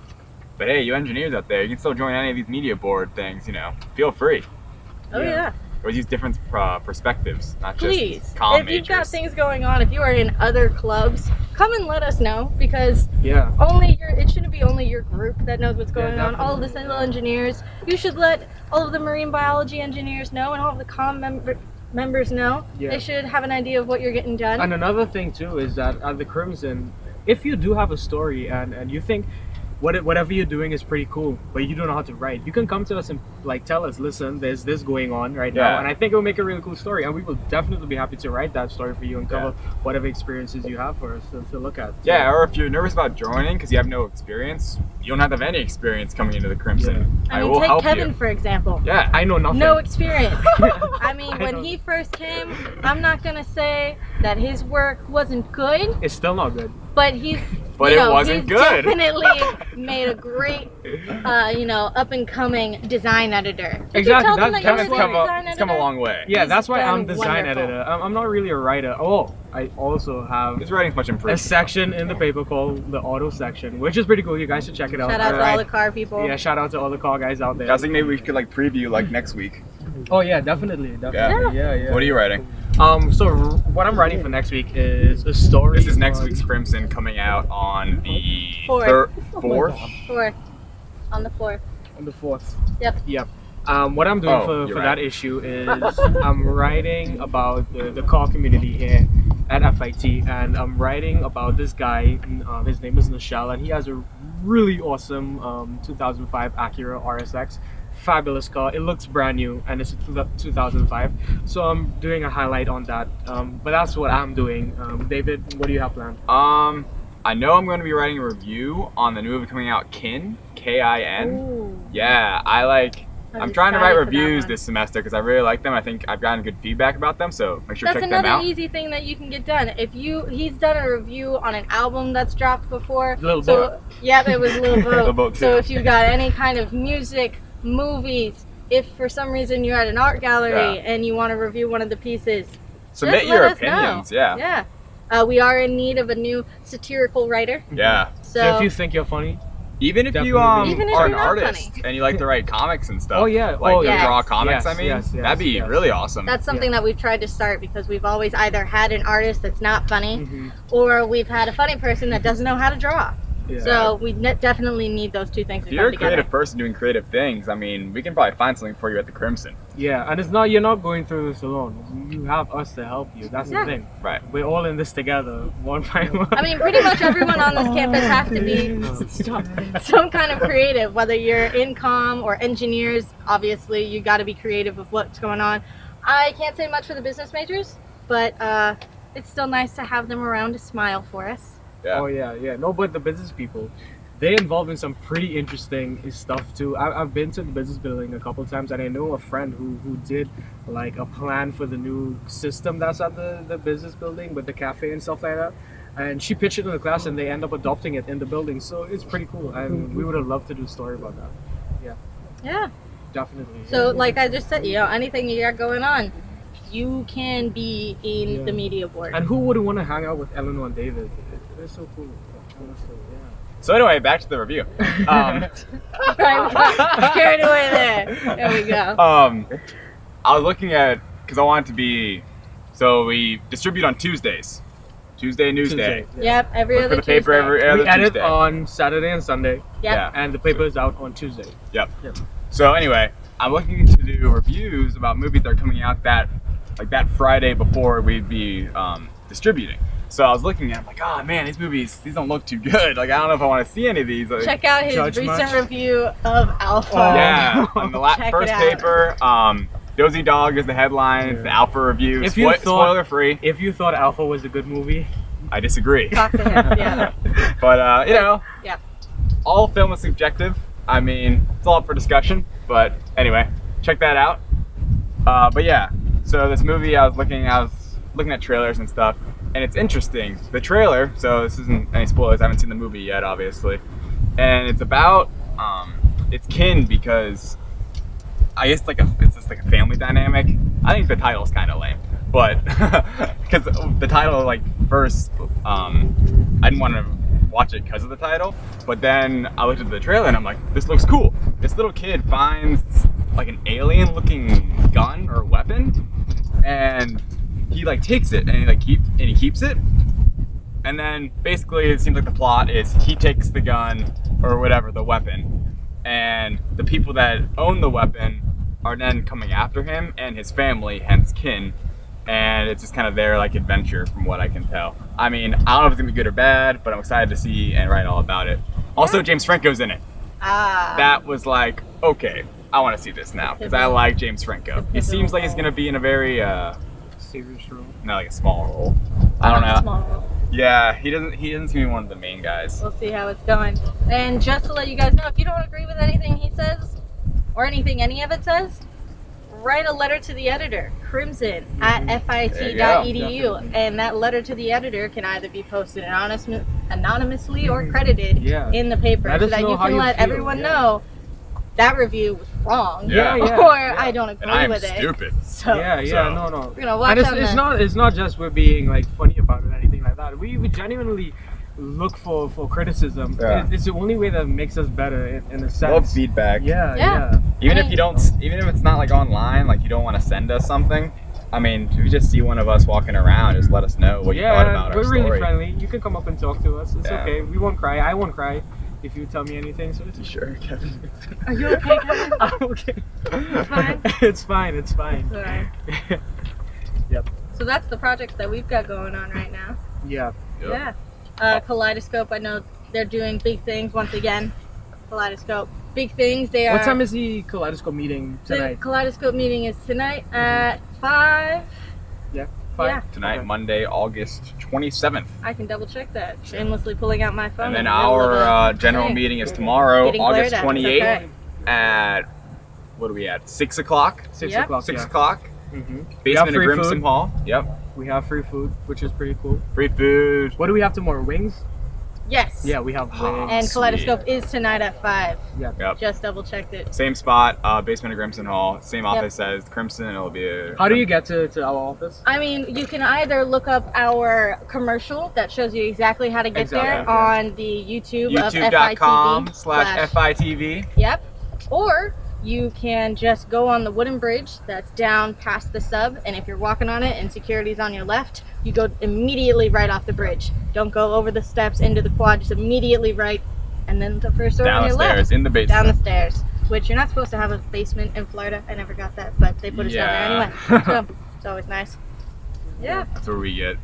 But hey, you engineers out there, you can still join any of these media board things, you know. Feel free. Oh yeah. Or use different perspectives, not Please, just comm if you've got majors. things going on, if you are in other clubs, come and let us know, because it shouldn't be only your group that knows what's going on. All of the civil engineers, you should let all of the marine biology engineers know, and all of the comm members know. Yeah. They should have an idea of what you're getting done. And another thing too is that at the Crimson, if you do have a story and you think whatever you're doing is pretty cool, but you don't know how to write, you can come to us and like tell us, listen, there's this going on right now, and I think it will make a really cool story, and we will definitely be happy to write that story for you and cover whatever experiences you have for us to look at. Yeah, or if you're nervous about joining because you have no experience, you don't have to have any experience coming into the Crimson. I I mean, will take help Kevin you. for example. Yeah, I know nothing. No experience. I mean, I when don't- he first came, I'm not gonna say that his work wasn't good, It's still not good. but he's But you it know, wasn't he's good. definitely made a great up and coming design editor. Did Exactly, you tell them that- that you're Kevin's a come design a editor? long way. Yeah, that's why I'm done design wonderful. editor. I'm not really a writer. Oh, I also have His writing's much a improved. section in the paper called the auto section, which is pretty cool. You guys should check it out. Shout out to all the car people. Yeah, shout out to all the car guys out there. I was thinking maybe we could like preview like next week. Oh yeah, definitely. Yeah. What are you writing? So what I'm writing for next week is a story. This is next week's Crimson coming out on the Fourth. fourth. On the 4th. On the 4th. Yep. What I'm doing Oh, for you're that right. issue is I'm writing about the car community here at FIT, and I'm writing about this guy. His name is Nishal, and he has a really awesome 2005 Acura RSX. Fabulous car. It looks brand new, and it's a 2005. So I'm doing a highlight on that. But that's what I'm doing. David, what do you have planned? I know I'm going to be writing a review on the new movie coming out, Kin, K-I-N. Ooh. Yeah, I'm trying to write excited for that reviews one. this semester because I really like them. I think I've gotten good feedback about them, so make sure to That's check them another out. easy thing that you can get done. He's done a review on an album that's dropped before. Little so, Boat. Yep, it was Little Boat. Little Boat, So too. if you've got any kind of music, movies, if for some reason you're at an art gallery and you want to review one of the pieces, Submit just your let us know. opinions, yeah. We are in need of a new satirical writer. Yeah. So if you think you're funny, Even if you Definitely. Even if are an you're not artist funny. and you like to write comics and stuff. Oh, yeah. Like Oh, to yes. draw comics, Yes, I mean, yes, that'd be yes. really awesome. That's something that we've tried to start because we've always either had an artist that's not funny Mhm. or we've had a funny person that doesn't know how to draw. Yeah. So we definitely need those two things If to you're come a together. creative person doing creative things, I mean, we can probably find something for you at the Crimson. Yeah, and you're not going through this alone. You have us to help you. That's Yeah. the thing. Right. We're all in this together, one by one. I mean, pretty much everyone on this campus has to be some kind of creative, whether you're in comm or engineers. Obviously, you got to be creative with what's going on. I can't say much for the business majors, but it's still nice to have them around to smile for us. Yeah. Oh yeah. No, but the business people, they involved in some pretty interesting stuff too. I've been to the business building a couple of times, and I know a friend who did like a plan for the new system that's at the business building with the cafe and stuff like that. And she pitched it in the class, and they end up adopting it in the building. So it's pretty cool, and we would have loved to do a story about that. Yeah. Definitely. So, like I just said, anything you got going on, you can be in the media board. And who wouldn't want to hang out with Eleanor and David? They're so cool. Honestly, yeah. So anyway, back to the review. Right, we got carried away there. There we go. I was looking at, because I want it to be, so we distribute on Tuesdays. Tuesday Newsday. Yep, every Look other for the paper Tuesday. every We other edit Tuesday. on Saturday and Sunday. Yep. And the paper is out on Tuesday. Yep. So anyway, I'm looking to do reviews about movies that are coming out that Friday before we'd be distributing. So I was looking at, I'm like, oh man, these movies, these don't look too good. Like, I don't know if I want to see any of these. Like, Check out his Judge recent much? review of Alpha. Yeah, on the Check first it out. paper, Dozy Dog is the headline. It's the Alpha review. If you thought- Spoiler free. If you thought Alpha was a good movie, I disagree. Talk to him. Yeah. But Yeah. all film is subjective. I mean, it's all up for discussion. But anyway, check that out. But yeah, so this movie, I was looking at trailers and stuff, and it's interesting. The trailer, so this isn't any spoilers. I haven't seen the movie yet, obviously, and it's about it's kin because I guess it's just like a family dynamic. I think the title's kind of lame, but because the title first, I didn't want to watch it because of the title, but then I looked at the trailer and I'm like, this looks cool. This little kid finds like an alien looking gun or weapon, and he takes it and he keeps it, and then basically it seems like the plot is he takes the gun or whatever, the weapon, and the people that own the weapon are then coming after him and his family, hence kin. And it's just kind of their adventure from what I can tell. I mean, I don't know if it's gonna be good or bad, but I'm excited to see and write all about it. Also, James Franco's in it. That was okay, I want to see this now because I like James Franco. He seems like he's gonna be in a very serious role. No, like a small role. I don't know. Small role. Yeah, he doesn't seem to be one of the main guys. We'll see how it's going. And just to let you guys know, if you don't agree with anything he says, or anything any of it says, write a letter to the editor, Crimson at FIT.edu, and that letter to the editor can either be posted anonymously or credited in the paper, so that you can let everyone know that review was wrong, or I don't agree with it. Stupid. So No. we're gonna watch and it's not just we're being funny about it or anything like that. We genuinely look for criticism. Yeah. It's the only way that makes us better in a sense. Love feedback. Yeah. Even if it's not online, you don't want to send us something. I mean, if you just see one of us walking around, just let us know what you thought about our we're story. really friendly. You can come up and talk to us. It's Yeah. okay. We won't cry. I won't cry if you tell me anything. So it's sure, Kevin. Are you okay, Kevin? I'm okay. It's fine. It's fine. Alright. Yep. So that's the projects that we've got going on right now. Yeah. Yeah. Kaleidoscope, I know they're doing big things once again. Kaleidoscope, big things. They are. What time is the Kaleidoscope meeting tonight? The Kaleidoscope meeting is tonight at 5. Yeah. 5. Yeah. Tonight, Monday, August 27th. I can double check that. Shamelessly pulling out my phone. And then in the middle of our a general thing. meeting is tomorrow, Getting August glared at. 28th It's okay. at, what are we at, 6 o'clock? 6 Yep. o'clock. 6 yeah. o'clock. Mm-hmm. Basement of Grimson Hall. Yep. We have free food, which is pretty cool. Free food. What do we have tomorrow? Wings? Yes. Yeah, we have wings. And Kaleidoscope is tonight at 5. Yeah. Yep. Just double checked it. Same spot, basement of Grimson Hall. Same office as Crimson. It'll be a. How do you get to our office? I mean, you can either look up our commercial that shows you exactly how to get there Exactly. on the YouTube of YouTube.com/FITV. Yep. Or you can just go on the wooden bridge that's down past the sub, and if you're walking on it and security's on your left, you go immediately right off the bridge. Don't go over the steps into the quad, just immediately right, and then the first door Down on the your left. stairs, in the basement. Down the stairs, which you're not supposed to have a basement in Florida. I never got that, but they put us down there anyway. So it's always nice. Yeah. That's where we get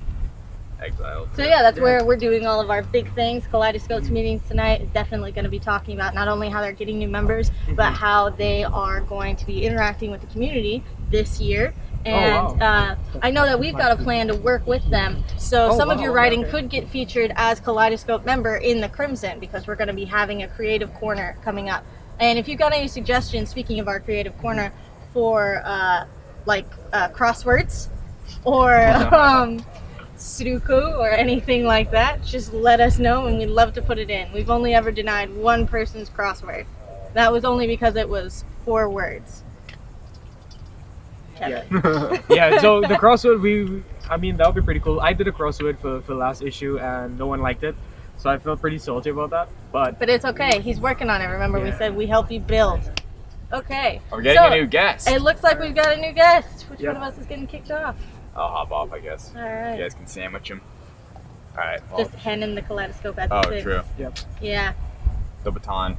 exiled. So yeah, that's where we're doing all of our big things. Kaleidoscope's meetings tonight is definitely going to be talking about not only how they're getting new members, but how they are going to be interacting with the community this year and I know that we've got a plan to work with them. So some of your writing could get featured as Kaleidoscope member in the Crimson, because we're going to be having a creative corner coming up. And if you've got any suggestions, speaking of our creative corner, for crosswords or Sudoku or anything like that, just let us know and we'd love to put it in. We've only ever denied one person's crossword. That was only because it was 4 words. Yeah. Yeah, so the crossword, I mean, that would be pretty cool. I did a crossword for last issue and no one liked it. So I felt pretty salty about that. But it's okay. He's working on it. Remember, we said we help you build. Okay. We're getting a new guest. It looks like we've got a new guest. Which one of us is getting kicked off? I'll hop off, I guess. All right. You guys can sandwich him. All right. Well, Just handing the kaleidoscope at oh, the 6. true. Yep. Yeah. The baton.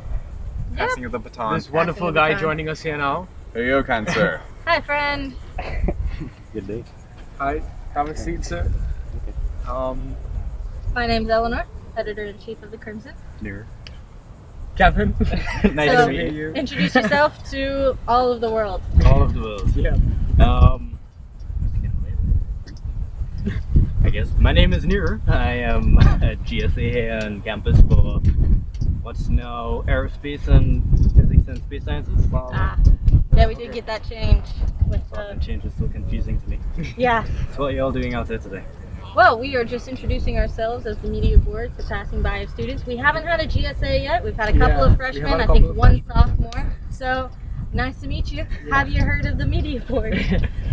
Passing of the baton. This wonderful guy joining us here now. Here you go, kind sir. Hi, friend. Good day. Hi. Have a seat, sir. My name's Eleanor, editor-in-chief of the Crimson. Near. Kevin. Nice to meet you. Introduce yourself to all of the world. All of the world. Yeah. I guess my name is Near. I am at GSA here on campus for what's now aerospace and physics and space sciences. Yeah, we did get that change. That change is so confusing to me. Yeah. So what are y'all doing out there today? Well, we are just introducing ourselves as the media board for passing by of students. We haven't had a GSA yet. We've had a couple of freshmen, I think one sophomore. So, nice to meet you. Have you heard of the media board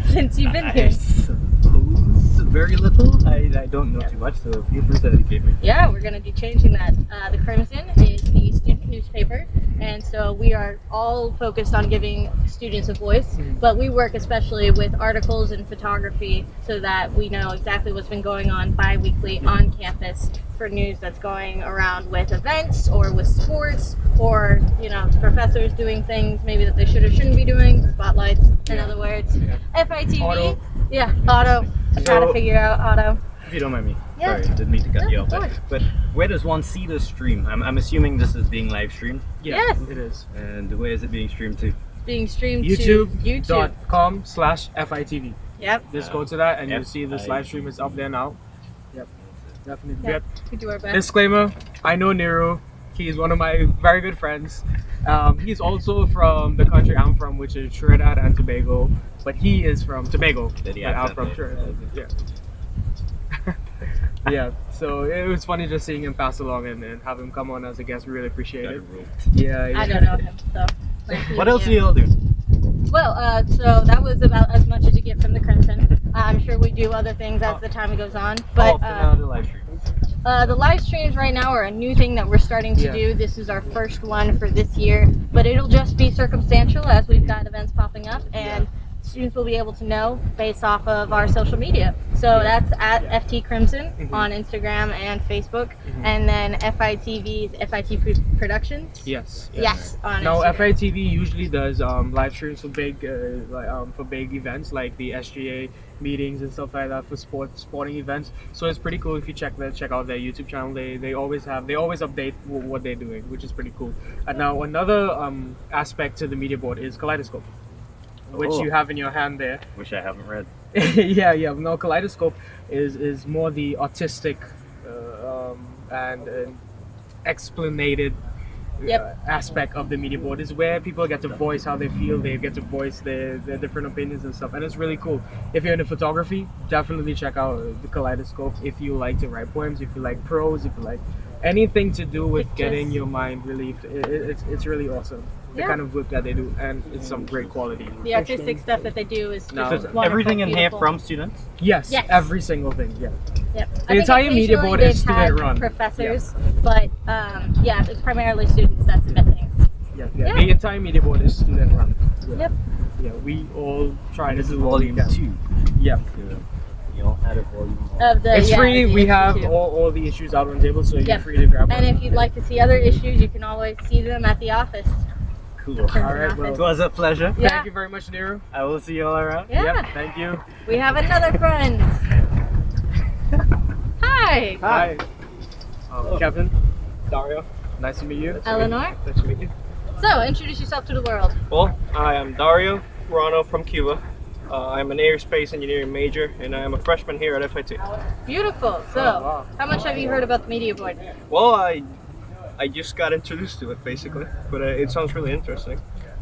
since you've been here? I suppose very little. I don't know too much, so feel free to educate me. Yeah, we're going to be changing that. The Crimson is the student newspaper, and so we are all focused on giving students a voice, but we work especially with articles and photography so that we know exactly what's been going on bi-weekly on campus for news that's going around with events or with sports or, you know, professors doing things maybe that they should or shouldn't be doing, spotlights, in other words. FITV, Auto. Yeah, auto. I'm trying to figure out auto. If you don't mind me. Yeah. Sorry, didn't mean to cut you off. of course. But where does one see the stream? I'm assuming this is being live streamed. Yes. It is. And where is it being streamed to? Being streamed to YouTube. YouTube.com/FITV. Yep. Just go to that and Yep. you'll see this live stream is up there now. Yep. Definitely. Yep. We do our best. Disclaimer, I know Nero. He's one of my very good friends. He's also from the country I'm from, which is Trinidad and Tobago. But he is from Tobago. But I'm from Trinidad. Yeah. Yeah, so it was funny just seeing him pass along and have him come on as a guest. We really appreciate it. Yeah. I don't know him, so. What else do y'all do? Well, so that was about as much as you get from the Crimson. I'm sure we do other things as the time goes on, but the live streams. the live streams right now are a new thing that we're starting to do. This is our first one for this year, but it'll just be circumstantial as we've got events popping up, and students will be able to know based off of our social media. So that's at FT Crimson on Instagram and Facebook, and then FITV's FIT Productions. Yes. Yes. On Now Instagram. FITV usually does live streams for big events like the SGA meetings and stuff like that for sporting events. So it's pretty cool if you check out their YouTube channel. They always update what they're doing, which is pretty cool. And now another aspect to the media board is Kaleidoscope, which you have in your hand there. Which I haven't read. yeah. No, Kaleidoscope is more the artistic and explanated aspect of the media board. Is where people get to voice how they feel, they get to voice their different opinions and stuff, and it's really cool. If you're into photography, definitely check out the Kaleidoscope. If you like to write poems, if you like prose, if you like anything to do with getting your mind relieved, it's really awesome. The kind of work that they do, and it's some great quality. The artistic stuff that they do is just wonderful, everything in here beautiful. from students? Yes, every single thing. Yeah. Yep. The entire media board is they've had student run. professors, but yeah, it's primarily students that submit things. Yeah. The entire media board is student run. Yeah. Yep. Yeah, we all try to do volume 2. Yeah. You all had a volume. Of the, It's free. the We issue have too. all the issues out on the table, so you're Yep. free to grab one. And if you'd like to see other issues, you can always see them at the office. Cool. All right, well, It was a pleasure. Yeah. thank you very much, Nero. I will see you all around. Yeah. Yep, thank you. We have another friend. Hi. Hi. Kevin, Dario, nice to meet you. Eleanor. Nice to meet you. So, introduce yourself to the world. Well, I am Dario Rano from Cuba. I'm an aerospace engineering major, and I'm a freshman here at FIT. Beautiful. So, how much have you heard about the media board? Well, I just got introduced to it basically, but it sounds really interesting.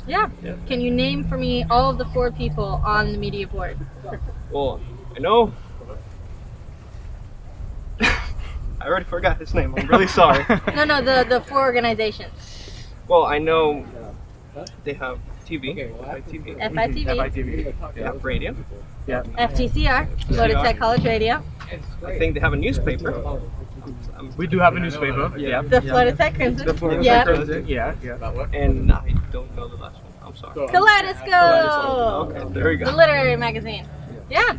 Yeah. Can you name for me all of the 4 people on the media board? Well, I know. I already forgot his name. I'm really sorry. No, the 4 organizations. Well, I know they have TV, FITV. FITV. They have radio. Yeah. FTCR, Florida Tech College Radio. I think they have a newspaper. We do have a newspaper. Yeah. The Florida Tech Crimson. The Florida Yeah. Tech Crimson. Yeah. And I don't know the last one. I'm sorry. Kaleidoscope. Okay, there we go. The literary magazine. Yeah.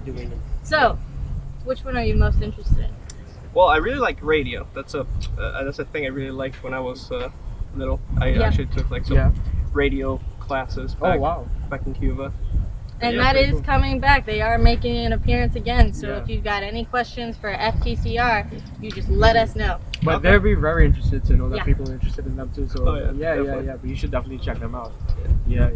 So, which one are you most interested in? Well, I really like radio. That's a thing I really liked when I was little. I Yeah. actually took like some radio classes back in Cuba. And Yeah, that pretty is cool. coming back. They are making an appearance again. So Yeah. if you've got any questions for FTCR, you just let us know. But they'll be very interested to know that Yeah. people are interested in them too. So Oh, yeah, yeah. definitely. But you should definitely check them out. Yeah.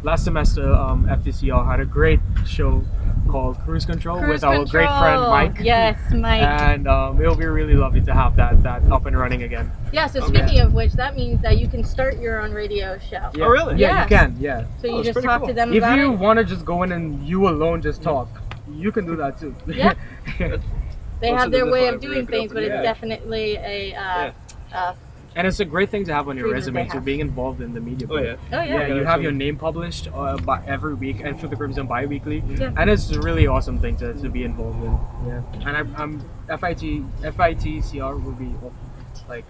Last semester, FTCR had a great show called Cruise Control with our great friend Mike. Yes, Mike. And it'll be really lovely to have that up and running again. Yeah, so speaking of which, that means that you can start your own radio show. Yeah. Oh, really? Yeah, Yeah. you can. Yeah. So you that's just pretty talk cool. to them If about you it. want to just go in and you alone just talk, you can do that too. Yeah. They Most have of their the way time of we doing break it up things, but into- it's definitely a And it's a great thing to have on your Freedom resume they to have. being involved in the media. Oh, yeah. Oh, yeah. You have your name published by every week, and for the Crimson bi-weekly, Yeah. and it's a really awesome thing to be involved in. Yeah, and I'm FITCR will be like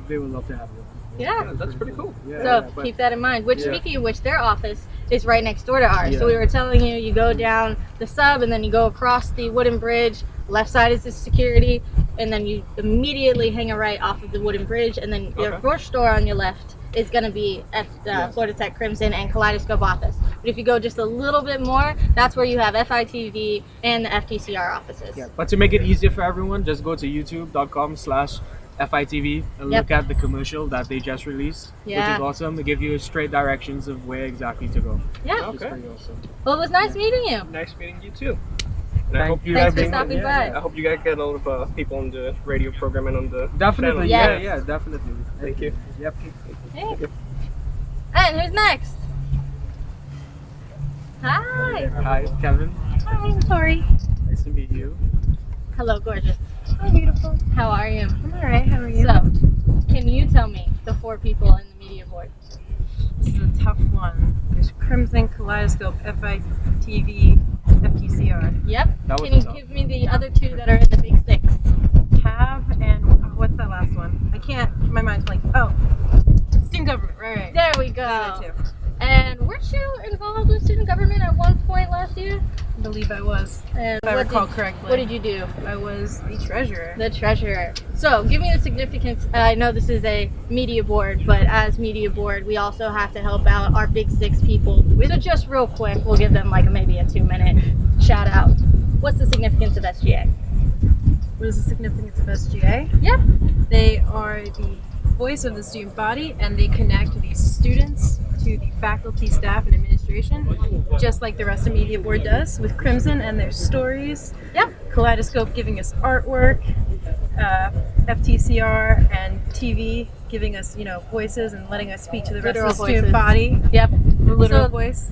they would love to have you. Yeah. That's pretty cool. Yeah, So but- keep that in mind. Which, Yeah. speaking of which, their office is right next door to ours. Yeah. So we were telling you go down the sub and then you go across the wooden bridge. Left side is the security, and then you immediately hang a right off of the wooden bridge, and then your first store on your left is going to be at Florida Tech Crimson and Kaleidoscope office. But if you go just a little bit more, that's where you have FITV and the FTCR offices. Yeah, but to make it easier for everyone, just go to youtube.com/FITV and look at the commercial that they just released, which Yeah. is awesome. They give you straight directions of where exactly to go. Yeah. Which is pretty awesome. Well, it was nice meeting you. Nice meeting you too. And I Thank hope you. Thanks for stopping by. I hope you guys get a lot of people on the radio program and on the Definitely, channel. Yes. definitely. Thank you. Yep. Thanks. And who's next? Hi. Hi, Kevin. Hi, I'm Tori. Nice to meet you. Hello, gorgeous. Hi, beautiful. How are you? I'm alright, how are you? So, can you tell me the 4 people in the media board? This is a tough one. There's Crimson, Kaleidoscope, FITV, FTCR. Yep. That was Can you tough. give me the other 2 that are in the big 6? Tab and what's that last one? I can't. My mind's blank. Oh, student government. Right. There we The other go. two. And weren't you involved with student government at one point last year? I believe I was. And If I recall correctly. What did you do? I was the treasurer. The treasurer. So, give me the significance. I know this is a media board, but as media board, we also have to help out our big 6 people. So, just real quick, we'll give them like maybe a 2-minute shout out. What's the significance of SGA? What is the significance of SGA? Yep. They are the voice of the student body, and they connect the students to the faculty, staff, and administration, just like the rest of Media Board does with Crimson and their stories. Yep. Kaleidoscope giving us artwork, FTCR and TV giving us, voices and letting us speak to the rest Literal of the student voices. body. Yep. The literal So, voice.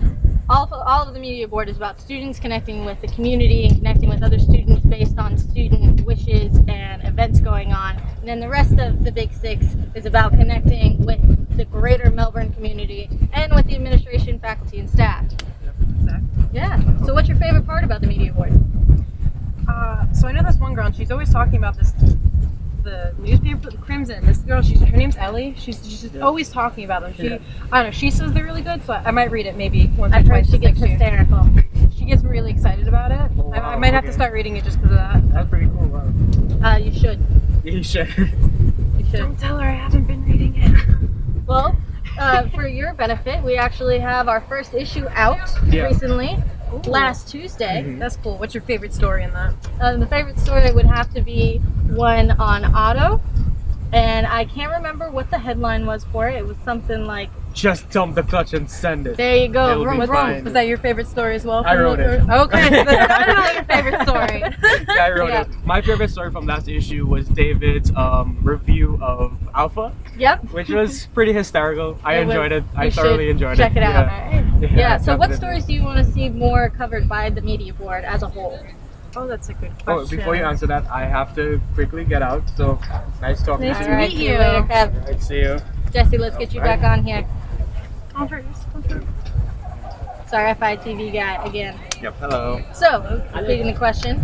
all of the media board is about students connecting with the community and connecting with other students based on student wishes and events going on. And then the rest of the big 6 is about connecting with the greater Melbourne community and with the administration, faculty, and staff. Exactly. Yeah. So what's your favorite part about the media board? So I know this one girl, and she's always talking about the newspaper, the Crimson. This girl, her name's Ellie. She's just always talking about them. I don't know. She says they're really good, so I might read it maybe once or I've twice. heard she gets next year. hysterical. She gets really excited about it. Oh, I wow, might have to okay. start reading it just because of that. That's pretty cool. Wow. You should. You should. You should. Don't tell her I haven't been reading it. Well, for your benefit, we actually have our first issue out recently, last Tuesday. That's cool. What's your favorite story in that? The favorite story would have to be one on auto, and I can't remember what the headline was for it. It was something like just dump the clutch and send it. There you go. It'll be Vroom, vroom. fine. Was that your favorite story as well? I wrote it. Okay, so that's definitely your favorite story. Yeah, I wrote Yeah. it. My favorite story from last issue was David's review of Alpha. Yep. Which was pretty hysterical. I enjoyed it. I You thoroughly should enjoyed check it. it out. Yeah, So what definitely. stories do you want to see more covered by the media board as a whole? Oh, that's a good Oh, question. before you answer that, I have to quickly get out. So nice talking Nice to to you. meet See you you. later, Kev. Alright, see you. Jesse, let's get you back on here. Comfort. Sorry, FITV guy again. Yep. Hello. So, repeating the question,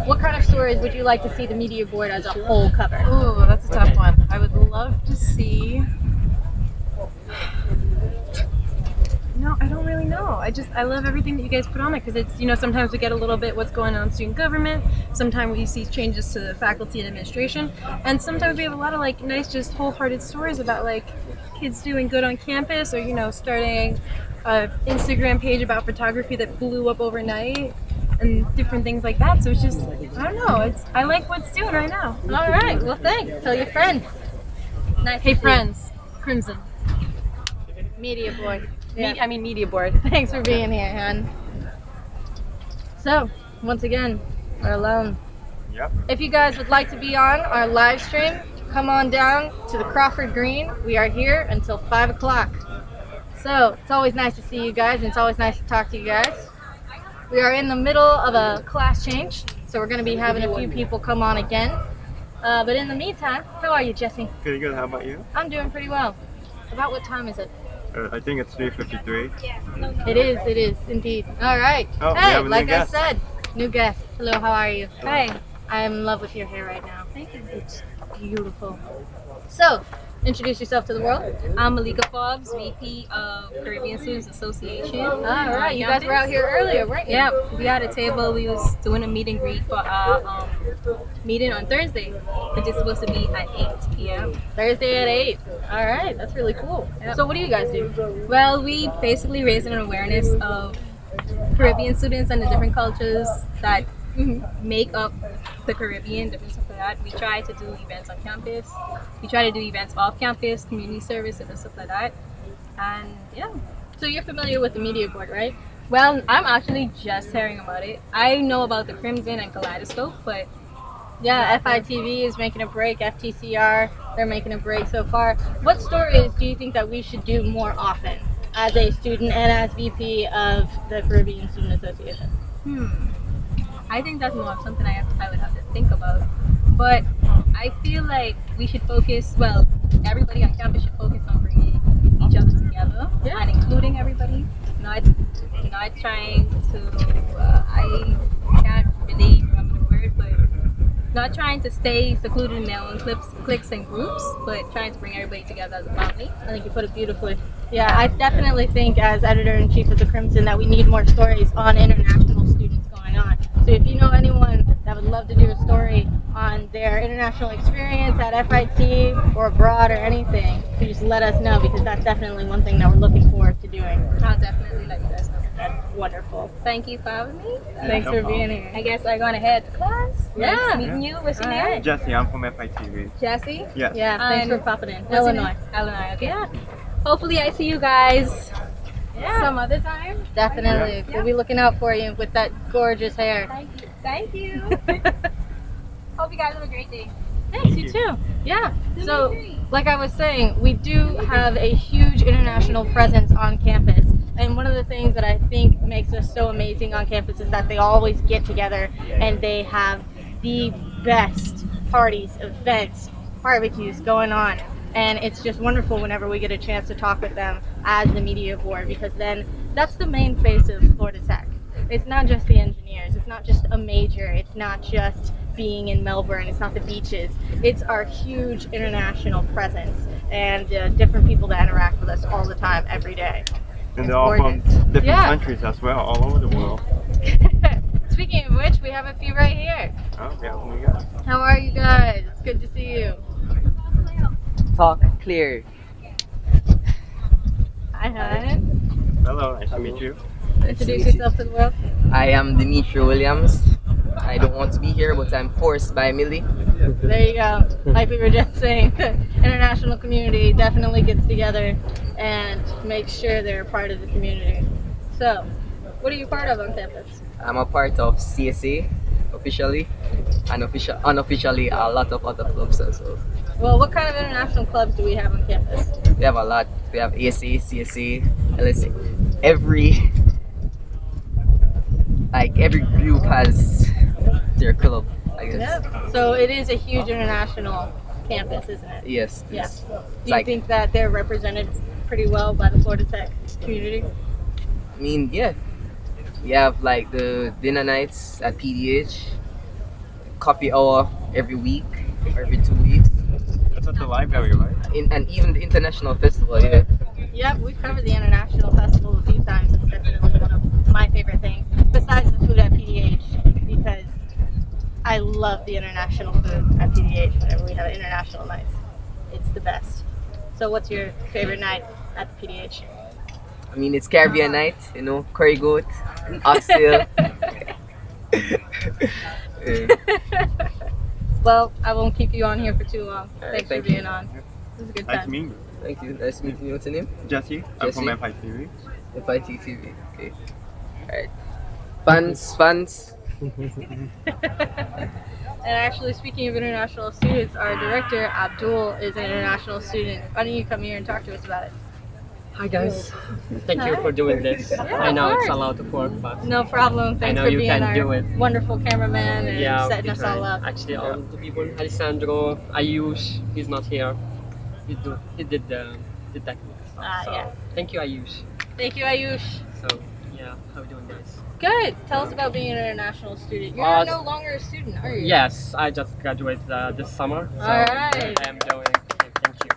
what kind of stories would you like to see the media board as a whole cover? Ooh, that's a tough one. I would love to see. No, I don't really know. I love everything that you guys put on it because it's, you know, sometimes we get a little bit what's going on in student government. Sometimes we see changes to faculty and administration, and sometimes we have a lot of like nice, just wholehearted stories about like kids doing good on campus, or you know, starting an Instagram page about photography that blew up overnight, and different things like that. So it's just, I don't know. I like what's doing right now. All right. Well, thanks. Tell your friends. Nice. Hey to see friends, Crimson. you. Media board. I mean media board. Thanks for being here, hon. So, once again, we're alone. Yep. If you guys would like to be on our live stream, come on down to the Crawford Green. We are here until 5 o'clock. So, it's always nice to see you guys, and it's always nice to talk to you guys. We are in the middle of a class change, so we're going to be having a few people come on again. But in the meantime, how are you, Jesse? Pretty good. How about you? I'm doing pretty well. About what time is it? I think it's 3:53. It is indeed. All right. Oh, we hey, have a new like I guest. said, new guest. Hello, how are you? Hi. I'm in love with your hair right now. Thank you. It's beautiful. So, introduce yourself to the world. I'm Malika Fobbs, VP of Caribbean Students Association. All right, you guys were out here earlier, weren't you? Yeah, we had a table. We was doing a meet and greet for our meeting on Thursday, which is supposed to be at 8 p.m. Thursday at 8. All right, that's really cool. Yep. So what do you guys do? Well, we basically raising an awareness of Caribbean students and the different cultures that make up the Caribbean, different stuff like that. We try to do events on campus. We try to do events off campus, community service, and stuff like that. And yeah. So you're familiar with the media board, right? Well, I'm actually just hearing about it. I know about the Crimson and Kalaideoscope, but yeah, FITV is making a break. FTCR, they're making a break so far. What stories do you think that we should do more often as a student and as VP of the Caribbean Student Association? I think that's more of something I would have to think about. But I feel like we should focus, well, everybody on campus should focus on bringing each other together and including everybody, not trying to, I can't really remember the word, but not trying to stay secluded in their own cliques and groups, but trying to bring everybody together as a family. I think you put it beautifully. Yeah, I definitely think as editor-in-chief of the Crimson that we need more stories on international students going on. So if you know anyone that would love to do a story on their international experience at FIT or abroad or anything, you just let us know, because that's definitely one thing that we're looking forward to doing. I'll definitely let you guys know. That's wonderful. Thank you for having me. Thanks for being here. I guess I'm going to head to class. Yeah. Nice meeting you. What's your name? Jesse, I'm from FITV. Jesse? Yes. Yeah, thanks for popping in. Illinois. Illinois, okay. Yeah. Hopefully I see you guys some other time. Definitely. Yeah. We'll be looking out for you with that gorgeous hair. Thank you. Hope you guys have a great day. Thanks, you too. Yeah. So, like I was saying, we do have a huge international presence on campus. And one of the things that I think makes us so amazing on campus is that they always get together and they have the best parties, events, barbecues going on. And it's just wonderful whenever we get a chance to talk with them as the media board, because then that's the main face of Florida Tech. It's not just the engineers, it's not just a major, it's not just being in Melbourne, it's not the beaches, it's our huge international presence and different people that interact with us all the time, every day. And It's they're all from gorgeous. different Yeah. countries as well, all over the world. Speaking of which, we have a few right here. Oh, yeah, we got. How are you guys? It's good to see you. Talk clear. Hi, hon. Hello, nice to meet you. Introduce yourself to the world. I am Dimitri Williams. I don't want to be here, but I'm forced by Millie. There you go. Like we were just saying, the international community definitely gets together and makes sure they're a part of the community. So, what are you part of on campus? I'm a part of CSA officially, and unofficially a lot of other clubs as well. Well, what kind of international clubs do we have on campus? We have a lot. We have ASA, CSA, LSA. Every group has their club, I guess. Yeah. So it is a huge international campus, isn't it? Yes. Yeah. Do you think that they're represented pretty well by the Florida Tech community? I mean, yeah. We have like the dinner nights at PDH, coffee hour every week or every 2 weeks. That's at the library, right? And even the international festival, yeah. Yep, we've covered the international festival a few times. It's definitely one of my favorite things, besides the food at PDH, because I love the international food at PDH whenever we have international nights. It's the best. So what's your favorite night at the PDH? I mean, it's Caribbean night, you know, curry goat, oxtail. Well, I won't keep you on here for too long. Alright, Thanks for thank being you. on. It was a good Nice time. meeting you. Thank you. Nice to meet you. What's your name? Jesse. I'm from Jesse. FITV. FITV. Okay. Alright. Fans. And actually, speaking of international students, our director, Abdul, is an international student. Why don't you come here and talk to us about it? Hi guys, thank you Hi. for doing this. Yeah, I know of it's a course. lot of work, but No problem. I Thanks know for you being can our do it. wonderful cameraman and Yeah, setting we us all try. up. Actually, all the people, Alessandro, Ayush, he's not here. He did the technical stuff. Ah, so yeah. thank you, Ayush. Thank you, Ayush. So yeah, how are you doing, guys? Good. Tell us about being an international student. You're no longer a student, are you? Yes, I just graduated this summer. So Alright. I am doing. Okay, thank you.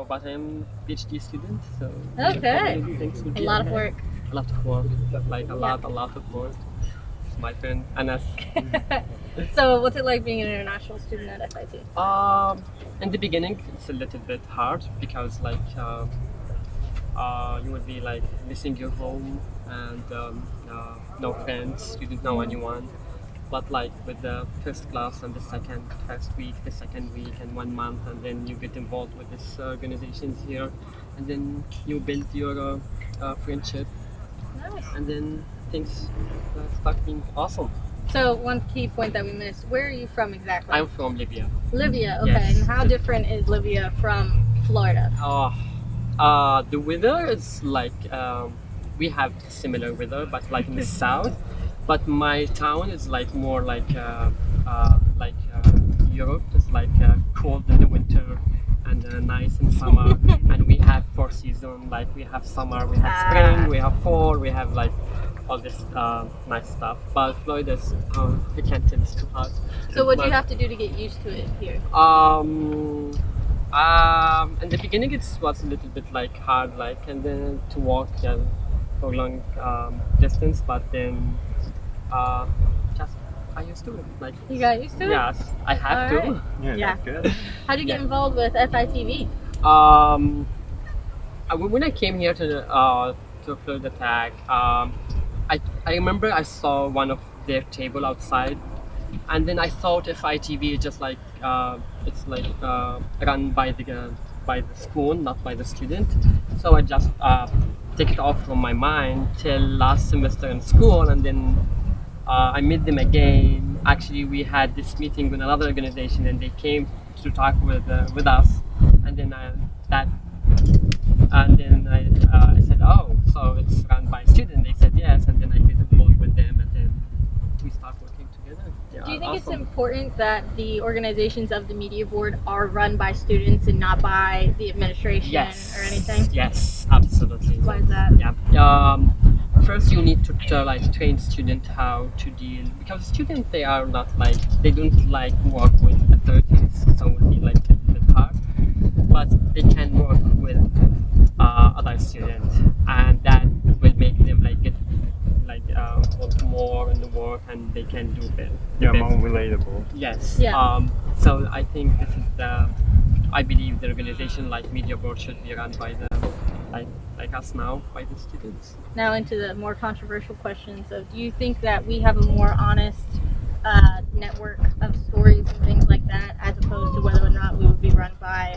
But I'm PhD student, so Okay. things will A be lot of okay. work. A lot of work, like a lot of work. It's my friend Anas. So, what's it like being an international student at FIT? In the beginning, it's a little bit hard because you would be like missing your home and no friends. You don't know anyone. But like with the first class and the first week, the second week, and 1 month, and then you get involved with these organizations here, and then you build your friendship, Nice. and then things start being awesome. So, one key point that we missed. Where are you from exactly? I'm from Libya. Libya. Okay. Yes. And how different is Libya from Florida? The weather is like we have similar weather, but like in the south. But my town is like more like Europe. It's like cold in the winter and nice in summer. And we have 4 seasons. Like we have summer, we have spring, we have fall, we have like all this nice stuff. But Florida is I can't tell, it's too hot. So, what do you But, have to do to get used to it here? in the beginning it was a little bit like hard, like, and then to walk for long distance, but then just I used to it. Like You got used to it? yes, I have Alright. to. Yeah. That's good. How do you get involved with FITV? When I came here to Florida Tech, I remember I saw one of their table outside, and then I thought FITV is just like it's like run by the school, not by the student. So I just take it off from my mind till last semester in school, and then I met them again. Actually, we had this meeting with another organization, and they came to talk with us, and then I said, oh, so it's run by students. They said yes, and then I get involved with them, and then we start working together. Yeah, Do you think it's awesome. important that the organizations of the media board are run by students and not by the administration or anything? Yes, absolutely. Why is that? Yeah. First, you need to train students how to deal, because students they are not like they don't like work with authorities, so it will be like a little bit hard. But they can work with other students, and that will make them like get work more in the work, and they can do better. Yeah, more relatable. Yes. Yeah. So I think this is I believe the organization like media board should be run by the like us now by the students. Now into the more controversial questions of, do you think that we have a more honest network of stories and things like that, as opposed to whether or not we would be run by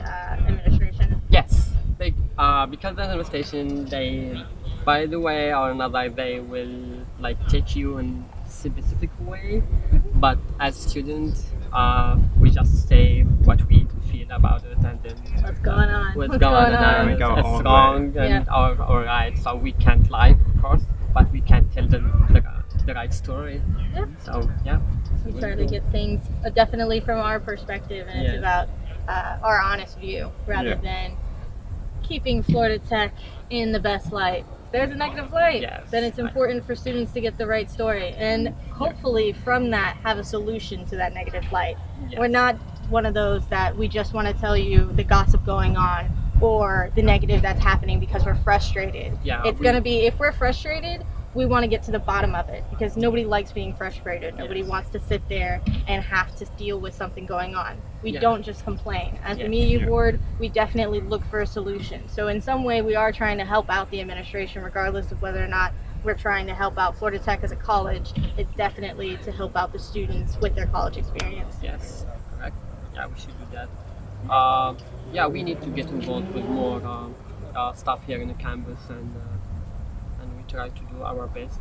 administration? Yes, because the administration, they, by the way or another, they will like take you in specific way, but as students, we just say what we feel about it, and then What's going on? what's going on, We go it's on wrong way. and or right. So we can't lie, of course, but we can tell the right story. Yep. So yeah, We try to get things definitely from our perspective, and it's Yes. about our honest view rather Yeah. than keeping Florida Tech in the best light. There's a negative light, Yes. then it's important for students to get the right story, and hopefully from that have a solution to that negative light. Yes. We're not one of those that we just want to tell you the gossip going on or the negative that's happening because we're frustrated. Yeah, It's going to be, if we're frustrated, we want to get to the bottom of it, because nobody likes being frustrated. Nobody Yes. wants to sit there and have to deal with something going on. We Yeah. don't just complain. As the Yes. media Yeah. board, we definitely look for a solution. So in some way, we are trying to help out the administration, regardless of whether or not we're trying to help out Florida Tech as a college. It's definitely to help out the students with their college experience. Yes, correct. Yeah, we should do that. Yeah, we need to get involved with more stuff here in the campus, and we try to do our best.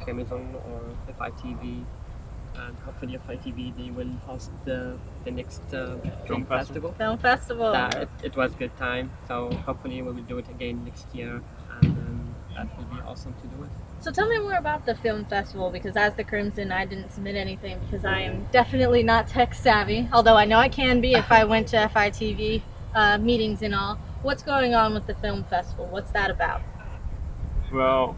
Amazon or FITV, and hopefully FITV they will host the next film festival. Film festival. It was a good time, so hopefully we will do it again next year, and that will be awesome to do it. So tell me more about the film festival, because as the Crimson, I didn't submit anything because I am definitely not tech savvy, although I know I can be if I went to FITV meetings and all. What's going on with the film festival? What's that about? Well,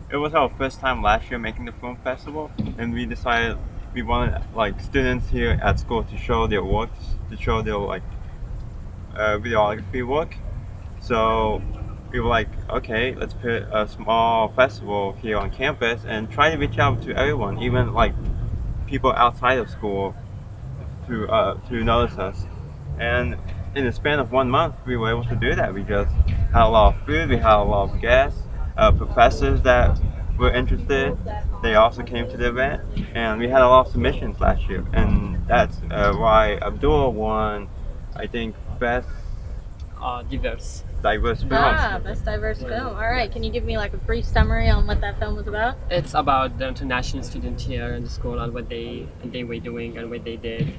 it was our first time last year making the film festival, and we decided we wanted like students here at school to show their works, to show their like videography work. So we were like, okay, let's put a small festival here on campus and try to reach out to everyone, even like people outside of school, to notice us. And in the span of 1 month, we were able to do that. We just had a lot of food, we had a lot of guests, professors that were interested. They also came to the event, and we had a lot of submissions last year, and that's why Abdul won, I think, best diverse film. Best diverse film. All right, can you give me like a brief summary on what that film was about? It's about the international students here in the school and what they were doing and what they did,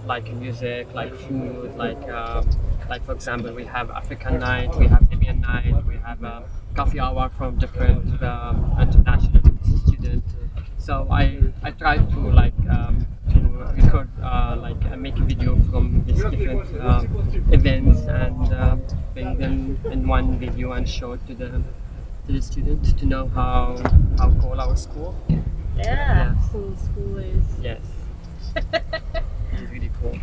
like music, like food, like for example, we have African night, we have Libyan night, we have coffee hour from different international students. So I tried to to record make a video from these different events and bring them in one video and show it to the students to know how cool our school. Yeah, Yes. cool school is. Yes. It's really cool.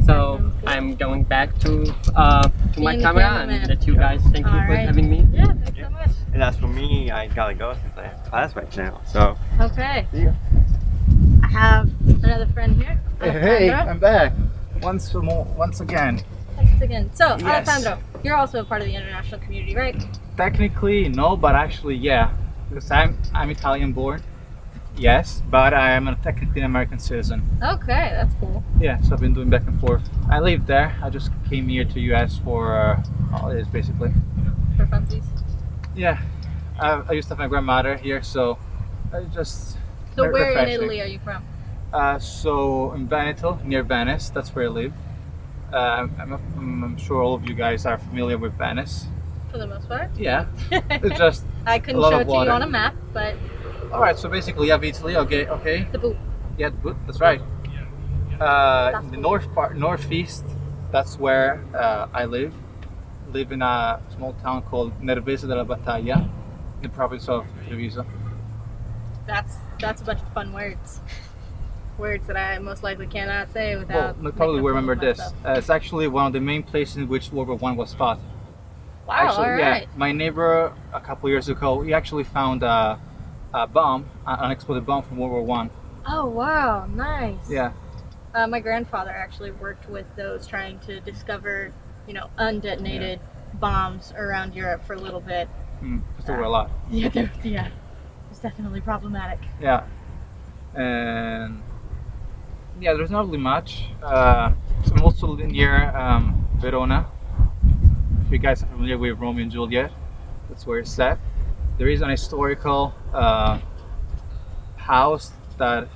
So I'm going back to my Being the camera cameraman. and let you guys thank you for Alright. having me. Yeah, thanks so much. And as for me, I gotta go since I have class right now. So Okay. I have another friend here. Hey, Alejandro. I'm back. Once again. Thanks again. So, Yes. Alejandro, you're also a part of the international community, right? Technically, no, but actually, yeah. Because I'm Italian born. Yes, but I am a technically American citizen. Okay, that's cool. Yeah, so I've been doing back and forth. I lived there. I just came here to US for holidays, basically. For funsies. Yeah, I used to have my grandmother here, so I just. So, very where in refreshing. Italy are you from? So in Veneto, near Venice, that's where I live. I'm sure all of you guys are familiar with Venice. For the most part. Yeah, it's just I a couldn't lot show of it to you water. on a map, but All right, so basically you have Italy. Okay. the boot. Yeah, the boot. That's right. In the northeast, that's where I live. Live in a small town called Nervesa della Battaglia, in the province of Treviso. That's a bunch of fun words. Words that I most likely cannot say Well, without. you probably making a fool remember of this. myself. It's actually one of the main places in which World War I was fought. Wow, Actually, all yeah, right. my neighbor a couple years ago, he actually found a bomb, an unexploded bomb from World War One. Oh wow, nice. Yeah. My grandfather actually worked with those trying to discover, undetonated bombs around Europe for a little bit. Because there were a lot. Yeah, it's definitely problematic. Yeah. And yeah, there's not really much. So I'm also near Verona. If you guys are familiar with Romeo and Juliet, that's where it's set. There is an historical house that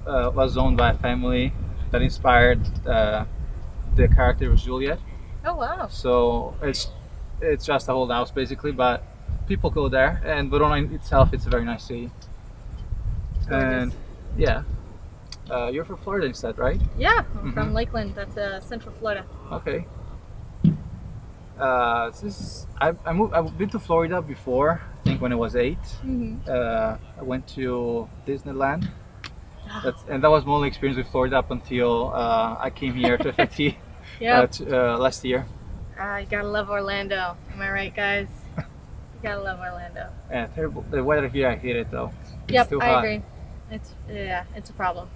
was owned by a family that inspired the character of Juliet. Oh wow! So it's just a whole house basically, but people go there, and Verona in itself, it's a very nice city. And yeah, you're from Florida instead, right? Yeah, I'm from Lakeland. That's Central Florida. Okay. I've been to Florida before. I think when I was 8. I went to Disneyland. And that was my only experience with Florida up until I came here to FIT last year. You gotta love Orlando. Am I right, guys? You gotta love Orlando. Yeah, terrible. The weather here, I hate it though. It's Yep, too I hot. agree. It's a problem.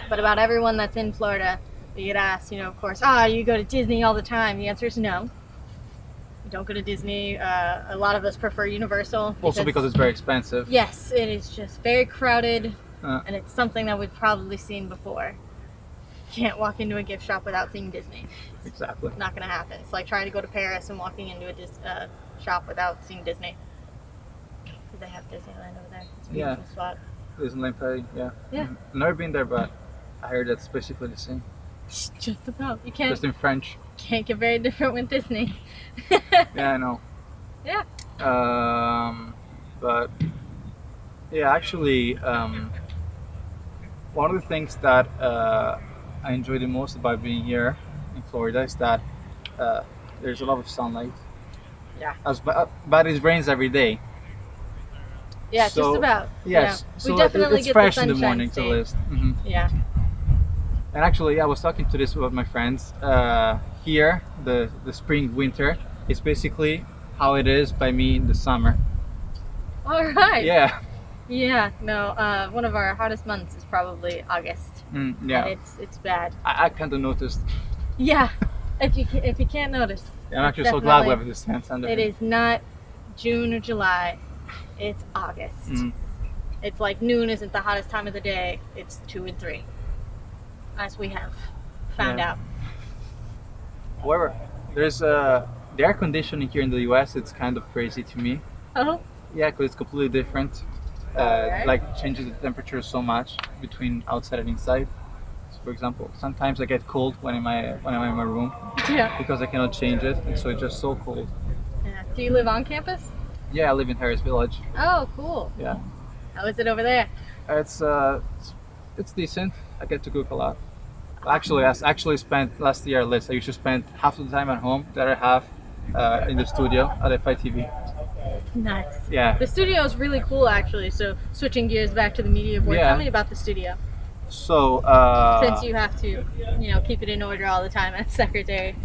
But about everyone that's in Florida, you get asked, of course, you go to Disney all the time. The answer is no. You don't go to Disney. A lot of us prefer Universal. Also because it's very expensive. Yes, it is just very crowded, and it's something that we've probably seen before. You can't walk into a gift shop without seeing Disney. Exactly. Not gonna happen. It's like trying to go to Paris and walking into a shop without seeing Disney. Because they have Disneyland over there. It's a beautiful spot. Disneyland Paris, yeah. Yeah. I've never been there, but I heard that's basically the same. Just about. You can't. Just in French. Can't get very different with Disney. Yeah, I know. Yeah. But yeah, actually, one of the things that I enjoy the most about being here in Florida is that there's a lot of sunlight. Yeah. But it rains every day. Yeah, just about. Yes. Yeah. So we definitely it's get fresh the in the sunshine morning state. to list. Yeah. And actually, I was talking to this with my friends. Here, the spring winter is basically how it is by me in the summer. All right. Yeah. Yeah. No. One of our hottest months is probably August. Yeah. And it's bad. I kind of noticed. Yeah. If you can't notice. I'm actually it's so glad we definitely- have this chance under. It is not June or July. It's August. It's like noon isn't the hottest time of the day. It's 2 and 3, as we have found out. However, there's the air conditioning here in the US. It's kind of crazy to me. Oh. Yeah, because it's completely different. Alright. Like changes the temperature so much between outside and inside. So for example, sometimes I get cold when I'm in my room. Yeah. Because I cannot change it, and so it's just so cold. Yeah. Do you live on campus? Yeah, I live in Harris Village. Oh, cool. Yeah. How is it over there? It's decent. I get to cook a lot. Actually, I actually spent last year at least. I used to spend half of the time at home, the other half in the studio at FITV. Nice. Yeah. The studio is really cool, actually. So switching gears back to the media board, Yeah. tell me about the studio. So Since you have to, keep it in order all the time as secretary.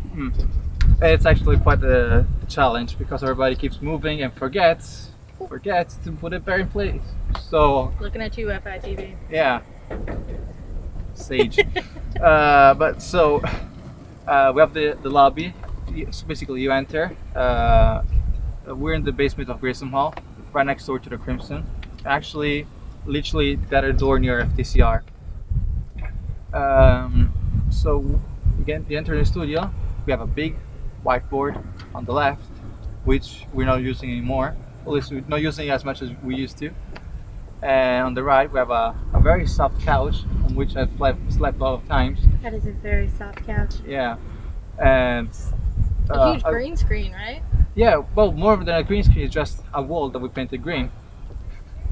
it's actually quite a challenge because everybody keeps moving and forgets to put it back in place. So Looking at you, FITV. yeah, sage. But so we have the lobby. So basically, you enter. We're in the basement of Grayson Hall, right next door to the Crimson. Actually, literally the other door near FTCR. So again, you enter the studio. We have a big whiteboard on the left, which we're not using anymore. At least we're not using it as much as we used to. And on the right, we have a very soft couch on which I've slept a lot of times. That is a very soft couch. Yeah, and A huge green screen, right? yeah, well, more than a green screen, it's just a wall that we painted green.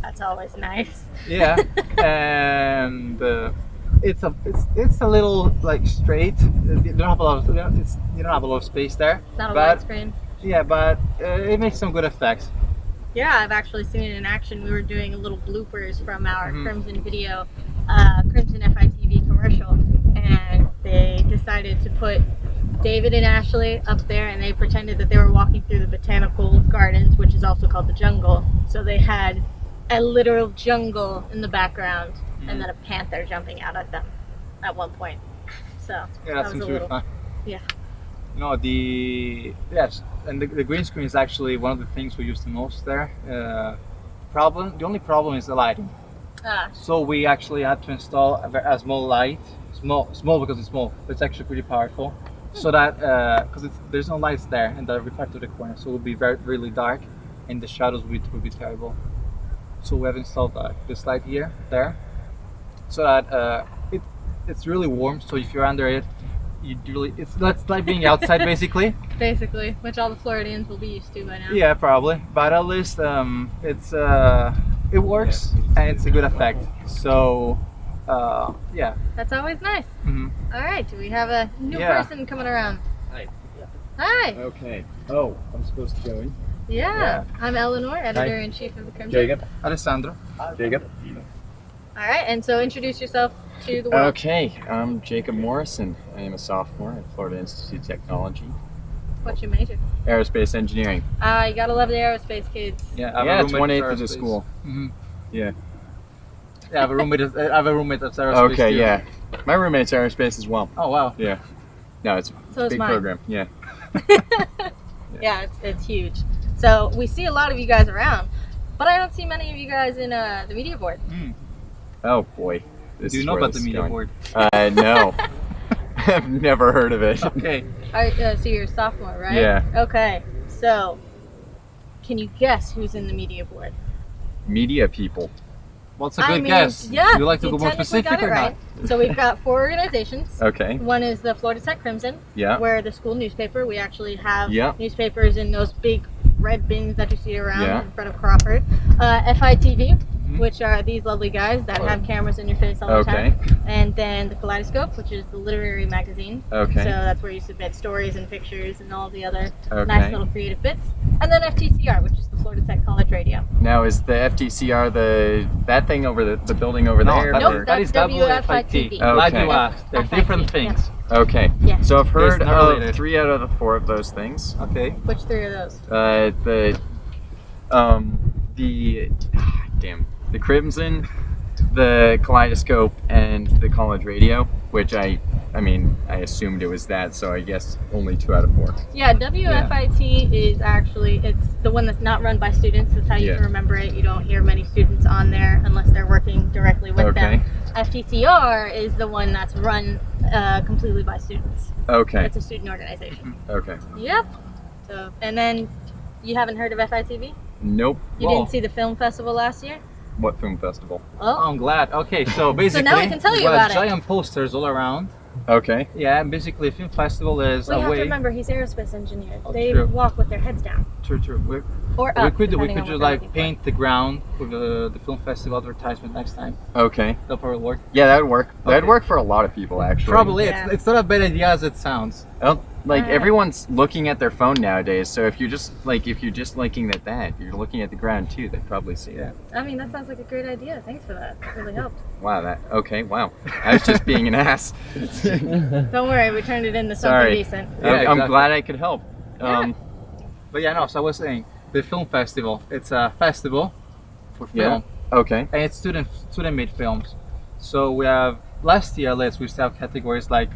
That's always nice. Yeah, and it's a little like straight. You don't have a lot of you don't have a lot of space there. It's not a but, widescreen. Yeah, but it makes some good effects. Yeah, I've actually seen it in action. We were doing a little bloopers from our Crimson video, Crimson FITV commercial, and they decided to put David and Ashley up there, and they pretended that they were walking through the botanical gardens, which is also called the jungle. So they had a literal jungle in the background, and then a panther jumping out at them at one point. So Yeah, that was seems a really little, fun. yeah. You know, the green screen is actually one of the things we use the most there. The only problem is the lighting. So we actually had to install a small light, small because it's small, but it's actually pretty powerful. So that because there's no lights there in every part of the corner, so it would be really dark, and the shadows would be terrible. So we have installed this light there, so that it's really warm. So if you're under it, it's like being outside basically. Basically, which all the Floridians will be used to by now. Yeah, probably. But at least it works and it's a good effect. So yeah. That's always nice. Mm-hmm. All right, do we have a new person coming around? Hi. Hi. Okay. Oh, I'm supposed to go in. Yeah. I'm Eleanor, editor-in-chief of the Crimson. Jacob. Alessandro. Jacob. All right, and so introduce yourself to the world. Okay, I'm Jacob Morrison. I am a sophomore at Florida Institute of Technology. What's your major? Aerospace engineering. You gotta love the aerospace kids. Yeah, it's 1/8 of the school. Mm-hmm. Yeah. Yeah, I have a roommate that's aerospace. Okay, too. yeah. My roommate's aerospace as well. Oh wow. Yeah. No, it's So a is big mine. program. Yeah. Yeah, it's huge. So we see a lot of you guys around, but I don't see many of you guys in the media board. Oh boy. This Do you is know where about this the is media going. board? No. I've never heard of it. Okay. So you're a sophomore, right? Yeah. Okay. So, can you guess who's in the media board? Media people. What's a good mean, guess? Yeah, You like to you go more technically specific got it or right. So we've got 4 organizations. Okay. One is the Florida Tech Crimson. Yeah. We're the school newspaper. We actually have Yeah. newspapers in those big red bins that you see around Yeah. in front of Crawford. FITV, which are these lovely guys that have cameras in your face all the time. And then the Kalaideoscope, which is the literary magazine. Okay. So that's where you submit stories and pictures and all the other Okay. nice little creative bits. And then FTCR, which is the Florida Tech College Radio. Now is the FTCR that thing over the building over No, there? Nope, or- that's WFITV. Glad you Okay. asked. They're different things. Okay. Yeah. So I've heard They're not of related. 3 out of the 4 of those things. Okay. Which 3 are those? The Crimson, the Kaleidoscope, and the college radio, which I assumed it was that, so I guess only 2 out of 4. Yeah, WFIT is actually, it's the one that's not run by students. That's how you Yeah. can remember it. You don't hear many students on there unless they're working directly with them. Okay. FTCR is the one that's run completely by students. Okay. It's a student organization. Okay. Yep. So, and then you haven't heard of FITV? Nope. You didn't see the film festival last year? What film festival? Oh. I'm glad. Okay, so basically, now we can tell you we have about it. giant posters all around. Okay. Yeah, and basically, a film festival is Well, a you have way. to remember he's aerospace engineer. Oh, They true. walk with their heads down. True. Or We up, could depending on just what they're like looking for. paint the ground with the film festival advertisement next time. Okay. That'll probably work. Yeah, that would work. That'd Okay. work for a lot of people, actually. Probably. It's not a bad idea as it sounds. Well, like Alright. everyone's looking at their phone nowadays, so if you're just looking at that, you're looking at the ground too. They'd probably see it. I mean, that sounds like a great idea. Thanks for that. It really helped. Wow. Wow. I was just being an ass. Don't worry, we turned it into something Sorry. decent. I'm glad I could help. But yeah, no. So I was saying the film festival. It's a festival for Yeah. film. Okay. And it's student-made films. So we have last year, we still have categories like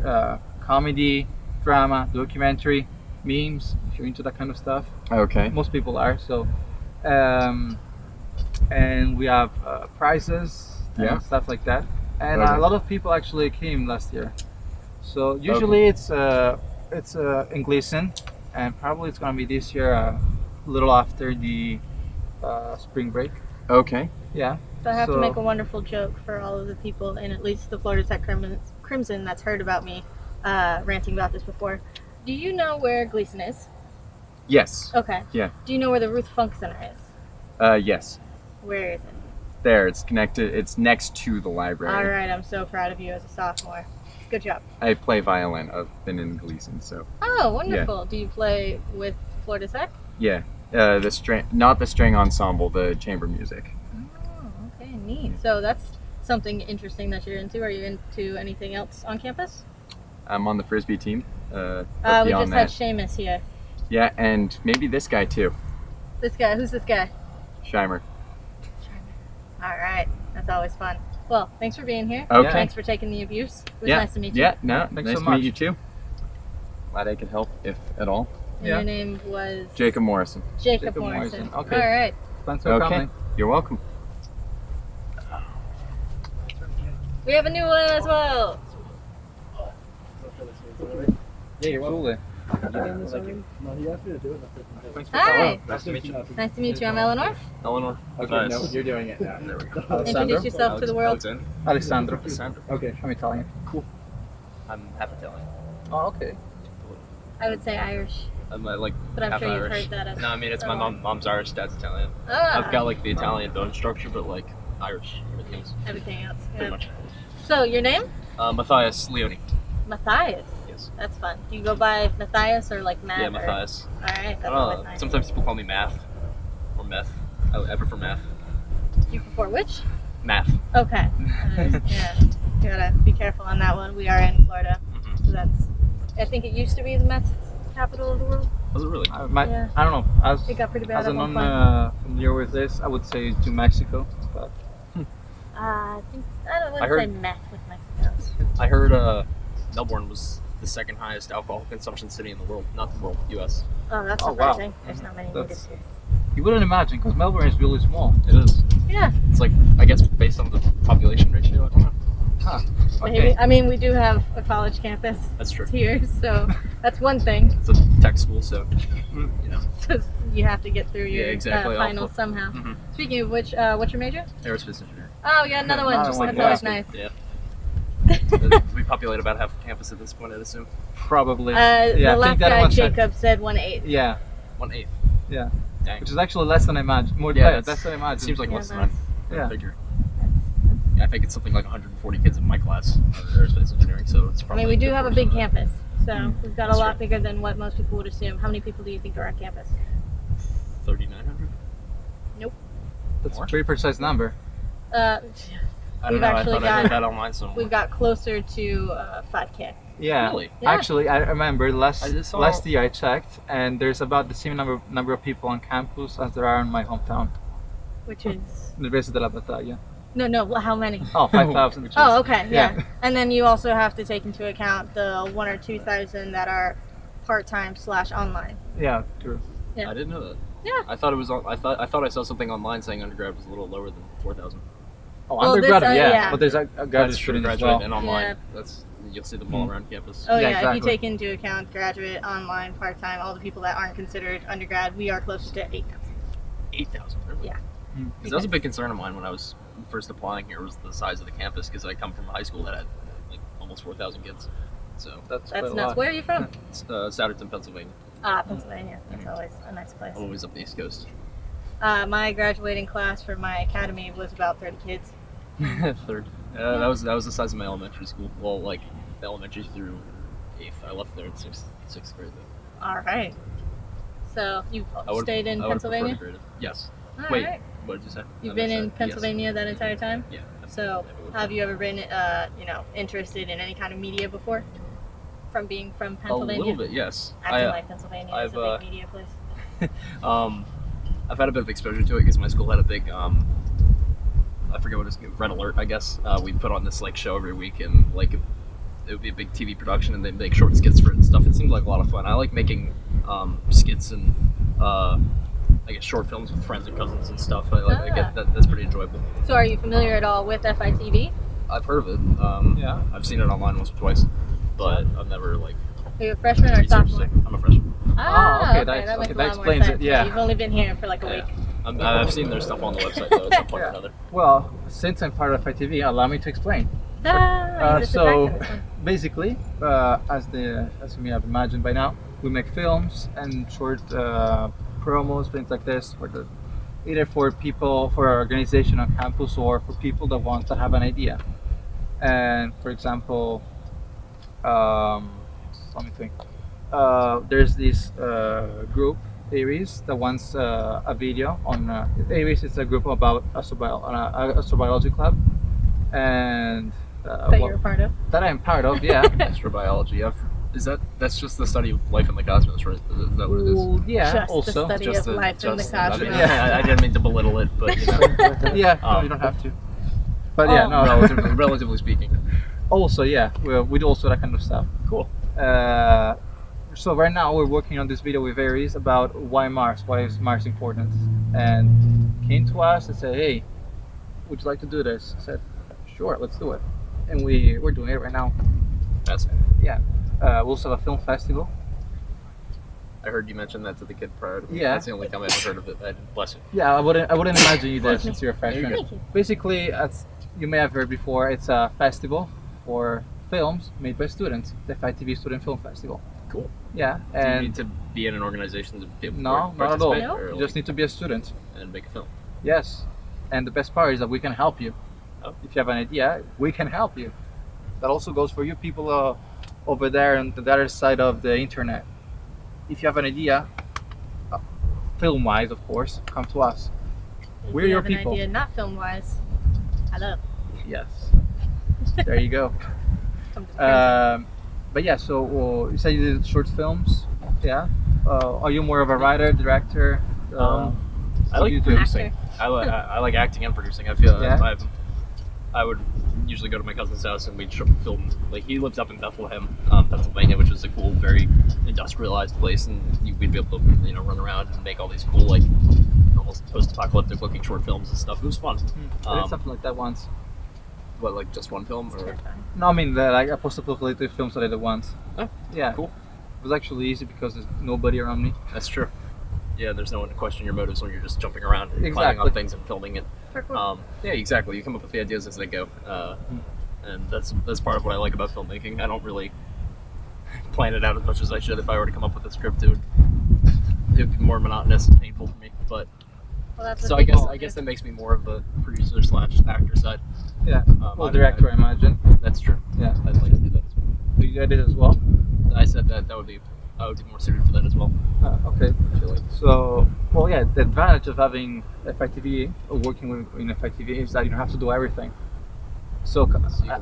comedy, drama, documentary, memes. If you're into that kind of stuff. Okay. Most people are. So, and we have prizes and stuff like that. And Okay. a lot of people actually came last year. So usually it's in Gleason, and probably it's gonna be this year a little after the spring break. Okay. Yeah. So I have to make a wonderful joke for all of the people in at least the Florida Tech Crimson that's heard about me ranting about this before. Do you know where Gleason is? Yes. Okay. Yeah. Do you know where the Ruth Funk Center is? Yes. Where is it? There. It's connected. It's next to the library. All right, I'm so proud of you as a sophomore. Good job. I play violin. I've been in Gleason, so Oh, wonderful. Do you play with Florida Tech? yeah. The string, not the string ensemble, the chamber music. Oh, okay, neat. So that's something interesting that you're into. Are you into anything else on campus? I'm on the frisbee team. We Beyond just that, had Seamus here. yeah, and maybe this guy too, This guy, who's this guy? Shimer. All right, that's always fun. Well, thanks for being here. Okay. Thanks for taking the abuse. It was Yeah. nice to meet you. Yeah. No. Thanks nice so to much. meet you too. Glad I could help, if at all. And your name was Jacob Morrison. Jacob Morrison. Okay. All right. Thanks for Okay. coming. You're welcome. We have a new one as well. Yeah, you're welcome. Hi. Nice to meet you. Nice to meet you. I'm Eleanor. Eleanor. Okay, Nice. no, you're doing it now. There we go. Introduce yourself to the world. Alessandro. Alessandro. Okay, I'm Italian. Cool. I'm half Italian. Oh, okay. I would say Irish. I'm like But I'm half sure you've Irish. heard that as No, I mean it's my well. mom's Irish, dad's Italian. Ah. I've got like the Italian bone structure, but like Irish. Everything else. Pretty Yeah. much. So your name? Matthias Leone. Matthias. Yes. That's fun. Do you go by Matthias or like Matt? Yeah, or- Matthias. All right. That's always nice. Sometimes people call me Math or Meth. I prefer Math. You prefer which? Math. Okay. Yeah. You gotta be careful on that one. We are in Florida, so that's. I think it used to be the meth capital of the world. Was it really? Yeah. I don't know. As, It got pretty bad as at I'm one not familiar with this, I would say to Mexico. But I think I don't want I to say heard- meth with Mexicans. I heard Melbourne was the second highest alcohol consumption city in the world, not the world, U.S. Oh, that's Oh, wow. surprising. There's not many needed That's- here. you wouldn't imagine because Melbourne is really small. It is. Yeah. It's like, I guess based on the population ratio, I don't know. Huh. Maybe. I mean, we do have a college campus. That's true. Here, so that's one thing. It's a tech school, so you know. So you have to get through your Yeah, exactly. finals somehow. Mhm. Speaking of which, what's your major? Aerospace engineering. Oh, yeah, another one. Another Just one, that's yeah. always nice. Yeah. We populate about half the campus at this point, I'd assume. Probably. The yeah, I last think that guy, was Jacob, said 1/8. Yeah, 1/8. yeah. Dang. Which is actually less than I imagined. More Yeah, less than I imagined. Seems like Yeah, less than nice. Yeah. I figure. Yeah, I think it's something like 140 kids in my class are aerospace engineering, so it's I probably. mean, we do good have a portion big of that. campus, so we've got a That's lot true. bigger than what most people would assume. How many people do you think are on campus? 3,900. Nope. That's a pretty precise number. I don't We've know. I actually thought I got read that online somewhere. we've got closer to 5K. Yeah. Really? Yeah. Actually, I remember I last just saw- last year I checked, and there's about the same number of people on campus as there are in my hometown, Which is Universidad de la Battaglia. no. Well, how many? Oh, 5,000. Oh, okay, yeah. Yeah. And then you also have to take into account the 1,000 or 2,000 that are part-time / online. Yeah, true. Yeah. I didn't know that. Yeah. I thought it was. I thought I saw something online saying undergrad was a little lower than 4,000. Oh, Well, undergrad, this, yeah, but there's a graduate That's true. student as Graduate well. and online. Yeah. That's you'll see them all around campus. Oh Yeah, yeah, if you exactly. take into account graduate, online, part-time, all the people that aren't considered undergrad, we are closer to 8,000. 8,000. Really? Yeah. Because that was a big concern of mine when I was first applying here was the size of the campus because I come from a high school that had like almost 4,000 kids. So That's nuts. Where are you from? It's, Souderton, Pennsylvania. Ah, Pennsylvania. That's always a nice place. I'm always up the East Coast. My graduating class for my academy was about 30 kids. Third. That was the size of my elementary school. Well, like elementary through 8th. I left there in 6th grade though. All right. So you I would've- stayed in I would've preferred Pennsylvania? to grade it. Yes. All Wait, right. what did you say? You've I been missed in that. Yes. Pennsylvania that entire time? Yeah. So have you ever been, interested in any kind of media before? From being from Pennsylvania? A little bit, yes. Acting like Pennsylvania is I've, a big media place. I've had a bit of exposure to it because my school had a big, I forget what it's called, Red Alert, I guess. We put on this like show every week, and like it would be a big TV production, and they'd make short skits for it and stuff. It seemed like a lot of fun. I like making skits and I guess short films with friends and cousins and stuff. I get that's pretty enjoyable. So are you familiar at all with FITV? I've heard of it. Yeah. I've seen it online once or twice, but I've never like. Are you a freshman or a researched sophomore? it. I'm a freshman. Ah, okay, okay, that- that makes okay, a that lot more explains it, sense. yeah. You've only been here for like a week. I've seen their stuff on the website though at some point or another. Well, since I'm part of FITV, allow me to explain. Ah, you So, distracted us. basically, as you may have imagined by now, we make films and short promos, things like this, either for people, for our organization on campus, or for people that have an idea. And for example, let me think. There's this group, Aries, that wants a video on. Aries is a group about astrobiology club, and That you're a part of? That I'm part of, yeah. Astrobiology. That's just the study of life in the cosmos, right? Is that what it is? Well, yeah, Just the also. study Just of the- life in the just the study. cosmos. Yeah, I didn't mean to belittle it, but you know. Yeah, no, you don't have to. But yeah, no. Relatively speaking. Also, yeah, we do also that kind of stuff. Cool. So right now we're working on this video with Aries about why Mars, why is Mars important, and came to us and said, hey, would you like to do this? I said, sure, let's do it, and we're doing it right now. That's Yeah. We also have a film festival. I heard you mention that to the kid prior to Yeah. That's the only time I ever heard of it. Bless you. Yeah, I wouldn't imagine you did since you're a There you freshman. go. Basically, as you may have heard before, it's a festival for films made by students, the FITV Student Film Festival. Cool. Yeah, Do you and need to be in an organization to be able to no, not at all. participate, or You like- just need to be a student. and make a film. Yes, and the best part is that we can help you. Oh. If you have an idea, we can help you. That also goes for you people over there on the other side of the internet. If you have an idea, film-wise, of course, come to us. If We're you your have an people. idea, not film-wise. Hello. Yes. There you go. Come to the Crimson. But yeah, so you said you did short films. Yeah. Are you more of a writer, director? I what do like you do? producing. I like acting and producing. I feel Yeah. I would usually go to my cousin's house and we'd film. Like he lives up in Bethlehem, Pennsylvania, which is a cool, very industrialized place, and we'd be able to run around and make all these cool like almost post-apocalyptic looking short films and stuff. It was fun. I did something like that once. What, like just one film or? No, I mean like a post-apocalyptic films that I did once. Oh, yeah, cool. It was actually easy because there's nobody around me. That's true. Yeah, there's no one to question your motives when you're just jumping around and climbing Exactly. on things and filming it. Yeah, exactly. You come up with the ideas as they go, and that's part of what I like about filmmaking. I don't really plan it out as much as I should. If I were to come up with a script, it would be more monotonous and painful for me. But Well, that's what so people I guess that makes me more of the producer / actor side. Yeah. Well, director, I imagine. That's true. Yeah. I'd like to do that as well. Do you edit as well? I said that I would be more suited for that as well. Okay. So, well, yeah, the advantage of having FITV or working in FITV is that you don't have to do everything. So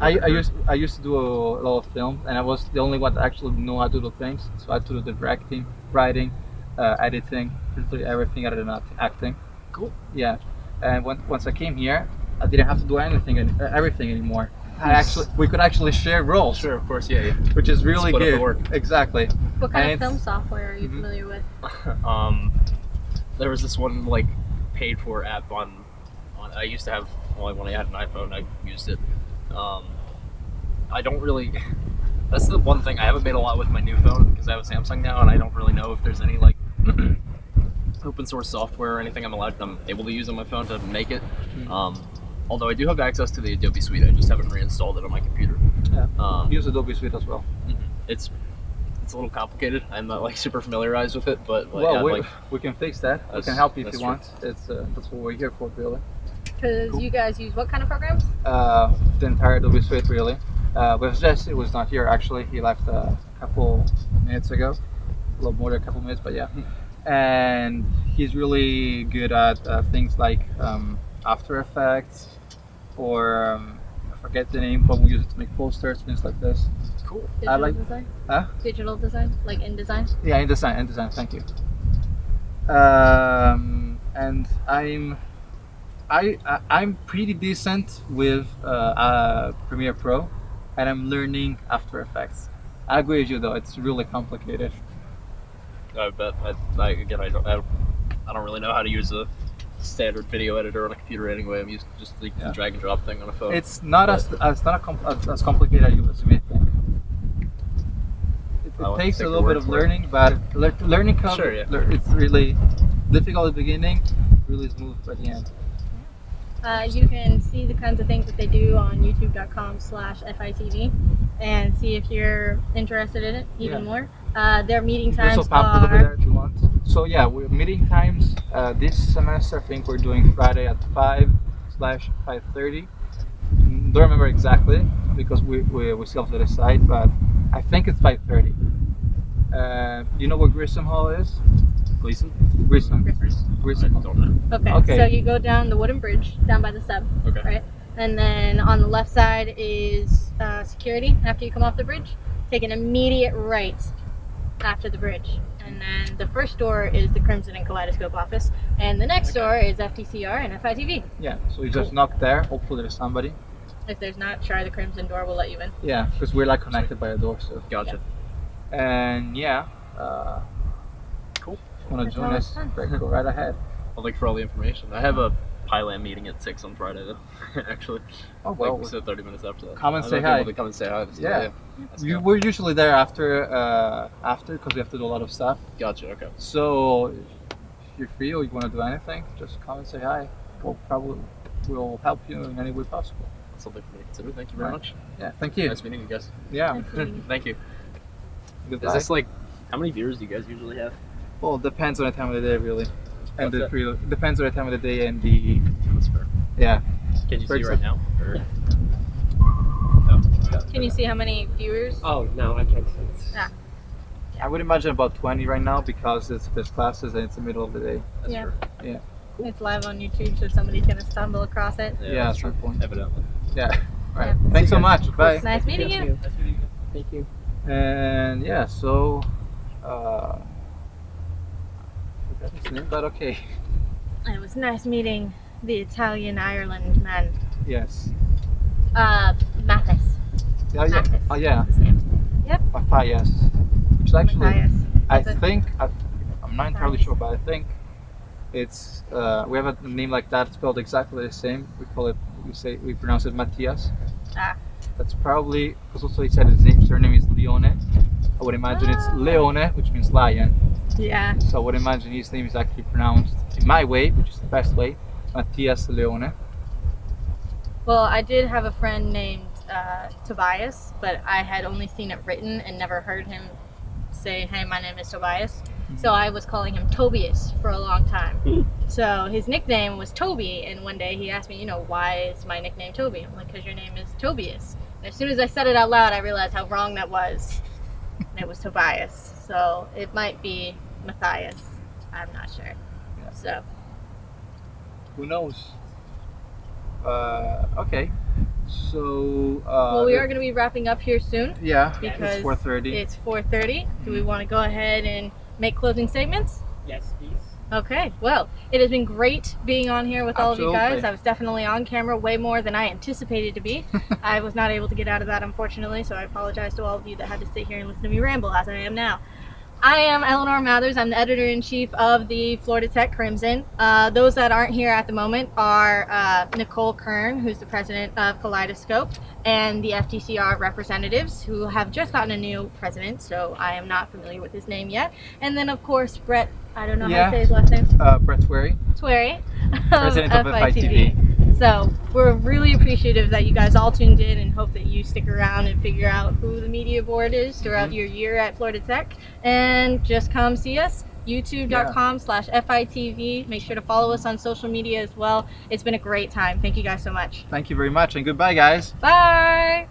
I used to do a lot of film, and I was the only one that actually know how to do things. So I had to do the directing, writing, editing, literally everything other than acting. Cool. Yeah, and once I came here, I didn't have to do everything anymore. We could actually share roles. Sure, of course, yeah. Which is really Split up good. the work. Exactly. What kind And of film software are you familiar with? There was this one like paid for app on I used to have when I had an iPhone. I used it. I don't really. That's the one thing I haven't made a lot with my new phone because I have a Samsung now, and I don't really know if there's any like open source software or anything I'm able to use on my phone to make it. Although I do have access to the Adobe Suite, I just haven't reinstalled it on my computer. Yeah. Use Adobe Suite as well. It's a little complicated. I'm not like super familiarized with it, but like, Well, yeah, we can fix that. We That's- can help you if that's you true. want. That's what we're here for, really. Because you guys use what kind of programs? The entire Adobe Suite, really. With Jesse, was not here actually. He left a couple minutes ago, a little more than a couple minutes, but yeah. And he's really good at things like After Effects, or I forget the name, but we use it to make posters, things like this. Cool. Digital design? Huh? Digital design? Like InDesign? Yeah, InDesign, thank you. And I'm pretty decent with Premiere Pro, and I'm learning After Effects. I agree with you though; it's really complicated. I bet. I don't really know how to use a standard video editor on a computer anyway. I'm used to just the drag and drop thing on a phone. It's not as complicated as you may think. It takes a little bit of learning, but learning comes. Sure, yeah. It's really difficult at the beginning, really smooth by the end. You can see the kinds of things that they do on youtube.com/FITV and see if you're interested in it even more. Their meeting There's times a pamphlet over there are... if you want. So yeah, we're meeting times this semester. I think we're doing Friday at 5/5:30. Don't remember exactly because we still have to decide, but I think it's 5:30. You know where Grissom Hall is? Gleason? Grissom. I don't know. Okay, so you go down the wooden bridge down by the sub, Okay. right? And then on the left side is security after you come off the bridge. Take an immediate right after the bridge. And then the first door is the Crimson and Kaleidoscope office. And the next door is FTCR and FITV. Yeah, so you just knock there. Hopefully there's somebody. If there's not, try the Crimson door, we'll let you in. Yeah, because we're like connected by a door. So Gotcha. And yeah, Cool. Want to join us? Go right ahead. I'll look for all the information. I have a Pyland meeting at 6 on Friday, though. Actually. Oh, well. Like, so 30 minutes after that. Come and I say might be hi. able to come and say hi. So, Yeah. Let's You go. we're usually there after because we have to do a lot of stuff. Gotcha. Okay. So if you're free or you want to do anything, just come and say hi. We'll help you in any way possible. That's something for me to consider. Thank you very Right. much. Yeah. Thank you. Nice meeting you guys. Yeah. Nice meeting you. Thank you. Goodbye. Is this like, how many viewers do you guys usually have? Well, it depends on the time of the day, really. And What's that? depends on the time of the day and the. That's fair. Yeah. Can you For see right now? Or? Can you see how many viewers? Oh, no, I can't see. Ah. I would imagine about 20 right now because there's classes and it's the middle of the day. Yeah. Yeah. It's live on YouTube, so somebody's gonna stumble across it. Yeah, at some point. Evidently. Yeah. Right. Thanks so much. Bye. Nice meeting you. Thank you. And yeah, so I forgot his name, but okay. It was nice meeting the Italian Ireland man. Yes. Mathis. Yeah, yeah. Mathis. Oh yeah. Yep. Matthias. Which is actually Matthias. I Is it? think I'm not entirely sure, but I think it's we have a name like that spelled exactly the same. We pronounce it Matthias. Ah. That's probably because also he said his surname is Leone. I would imagine it's Leone, which means lion. Yeah. So I would imagine his name is actually pronounced in my way, which is the best way, Matthias Leone. Well, I did have a friend named Tobias, but I had only seen it written and never heard him say, "Hey, my name is Tobias." So I was calling him Tobias for a long time. So his nickname was Toby, and one day he asked me, why is my nickname Toby? I'm like, because your name is Tobias. And as soon as I said it out loud, I realized how wrong that was. And it was Tobias. So it might be Matthias. I'm not sure. Yeah. So. Who knows? Okay. So. Well, we are going to be wrapping up here soon. Yeah. Because it's 4:30. It's 4:30. Do we want to go ahead and make closing statements? Yes, please. Okay, well, it has been great being on here with all of you guys. Absolutely. I was definitely on camera way more than I anticipated to be. I was not able to get out of that, unfortunately, so I apologize to all of you that had to sit here and listen to me ramble as I am now. I am Eleanor Mathers. I'm the editor-in-chief of the Florida Tech Crimson. Those that aren't here at the moment are Nicole Kern, who's the president of Kalaideoscope, and the FTCR representatives, who have just gotten a new president, so I am not familiar with his name yet. And then, of course, Brett, I don't know how to say his last name. Brett Twerry. Twerry, President of FITV. So we're really appreciative that you guys all tuned in and hope that you stick around and figure out who the media board is throughout your year at Florida Tech. And just come see us, youtube.com/FITV. Make sure to follow us on social media as well. It's been a great time. Thank you guys so much. Thank you very much, and goodbye, guys. Bye.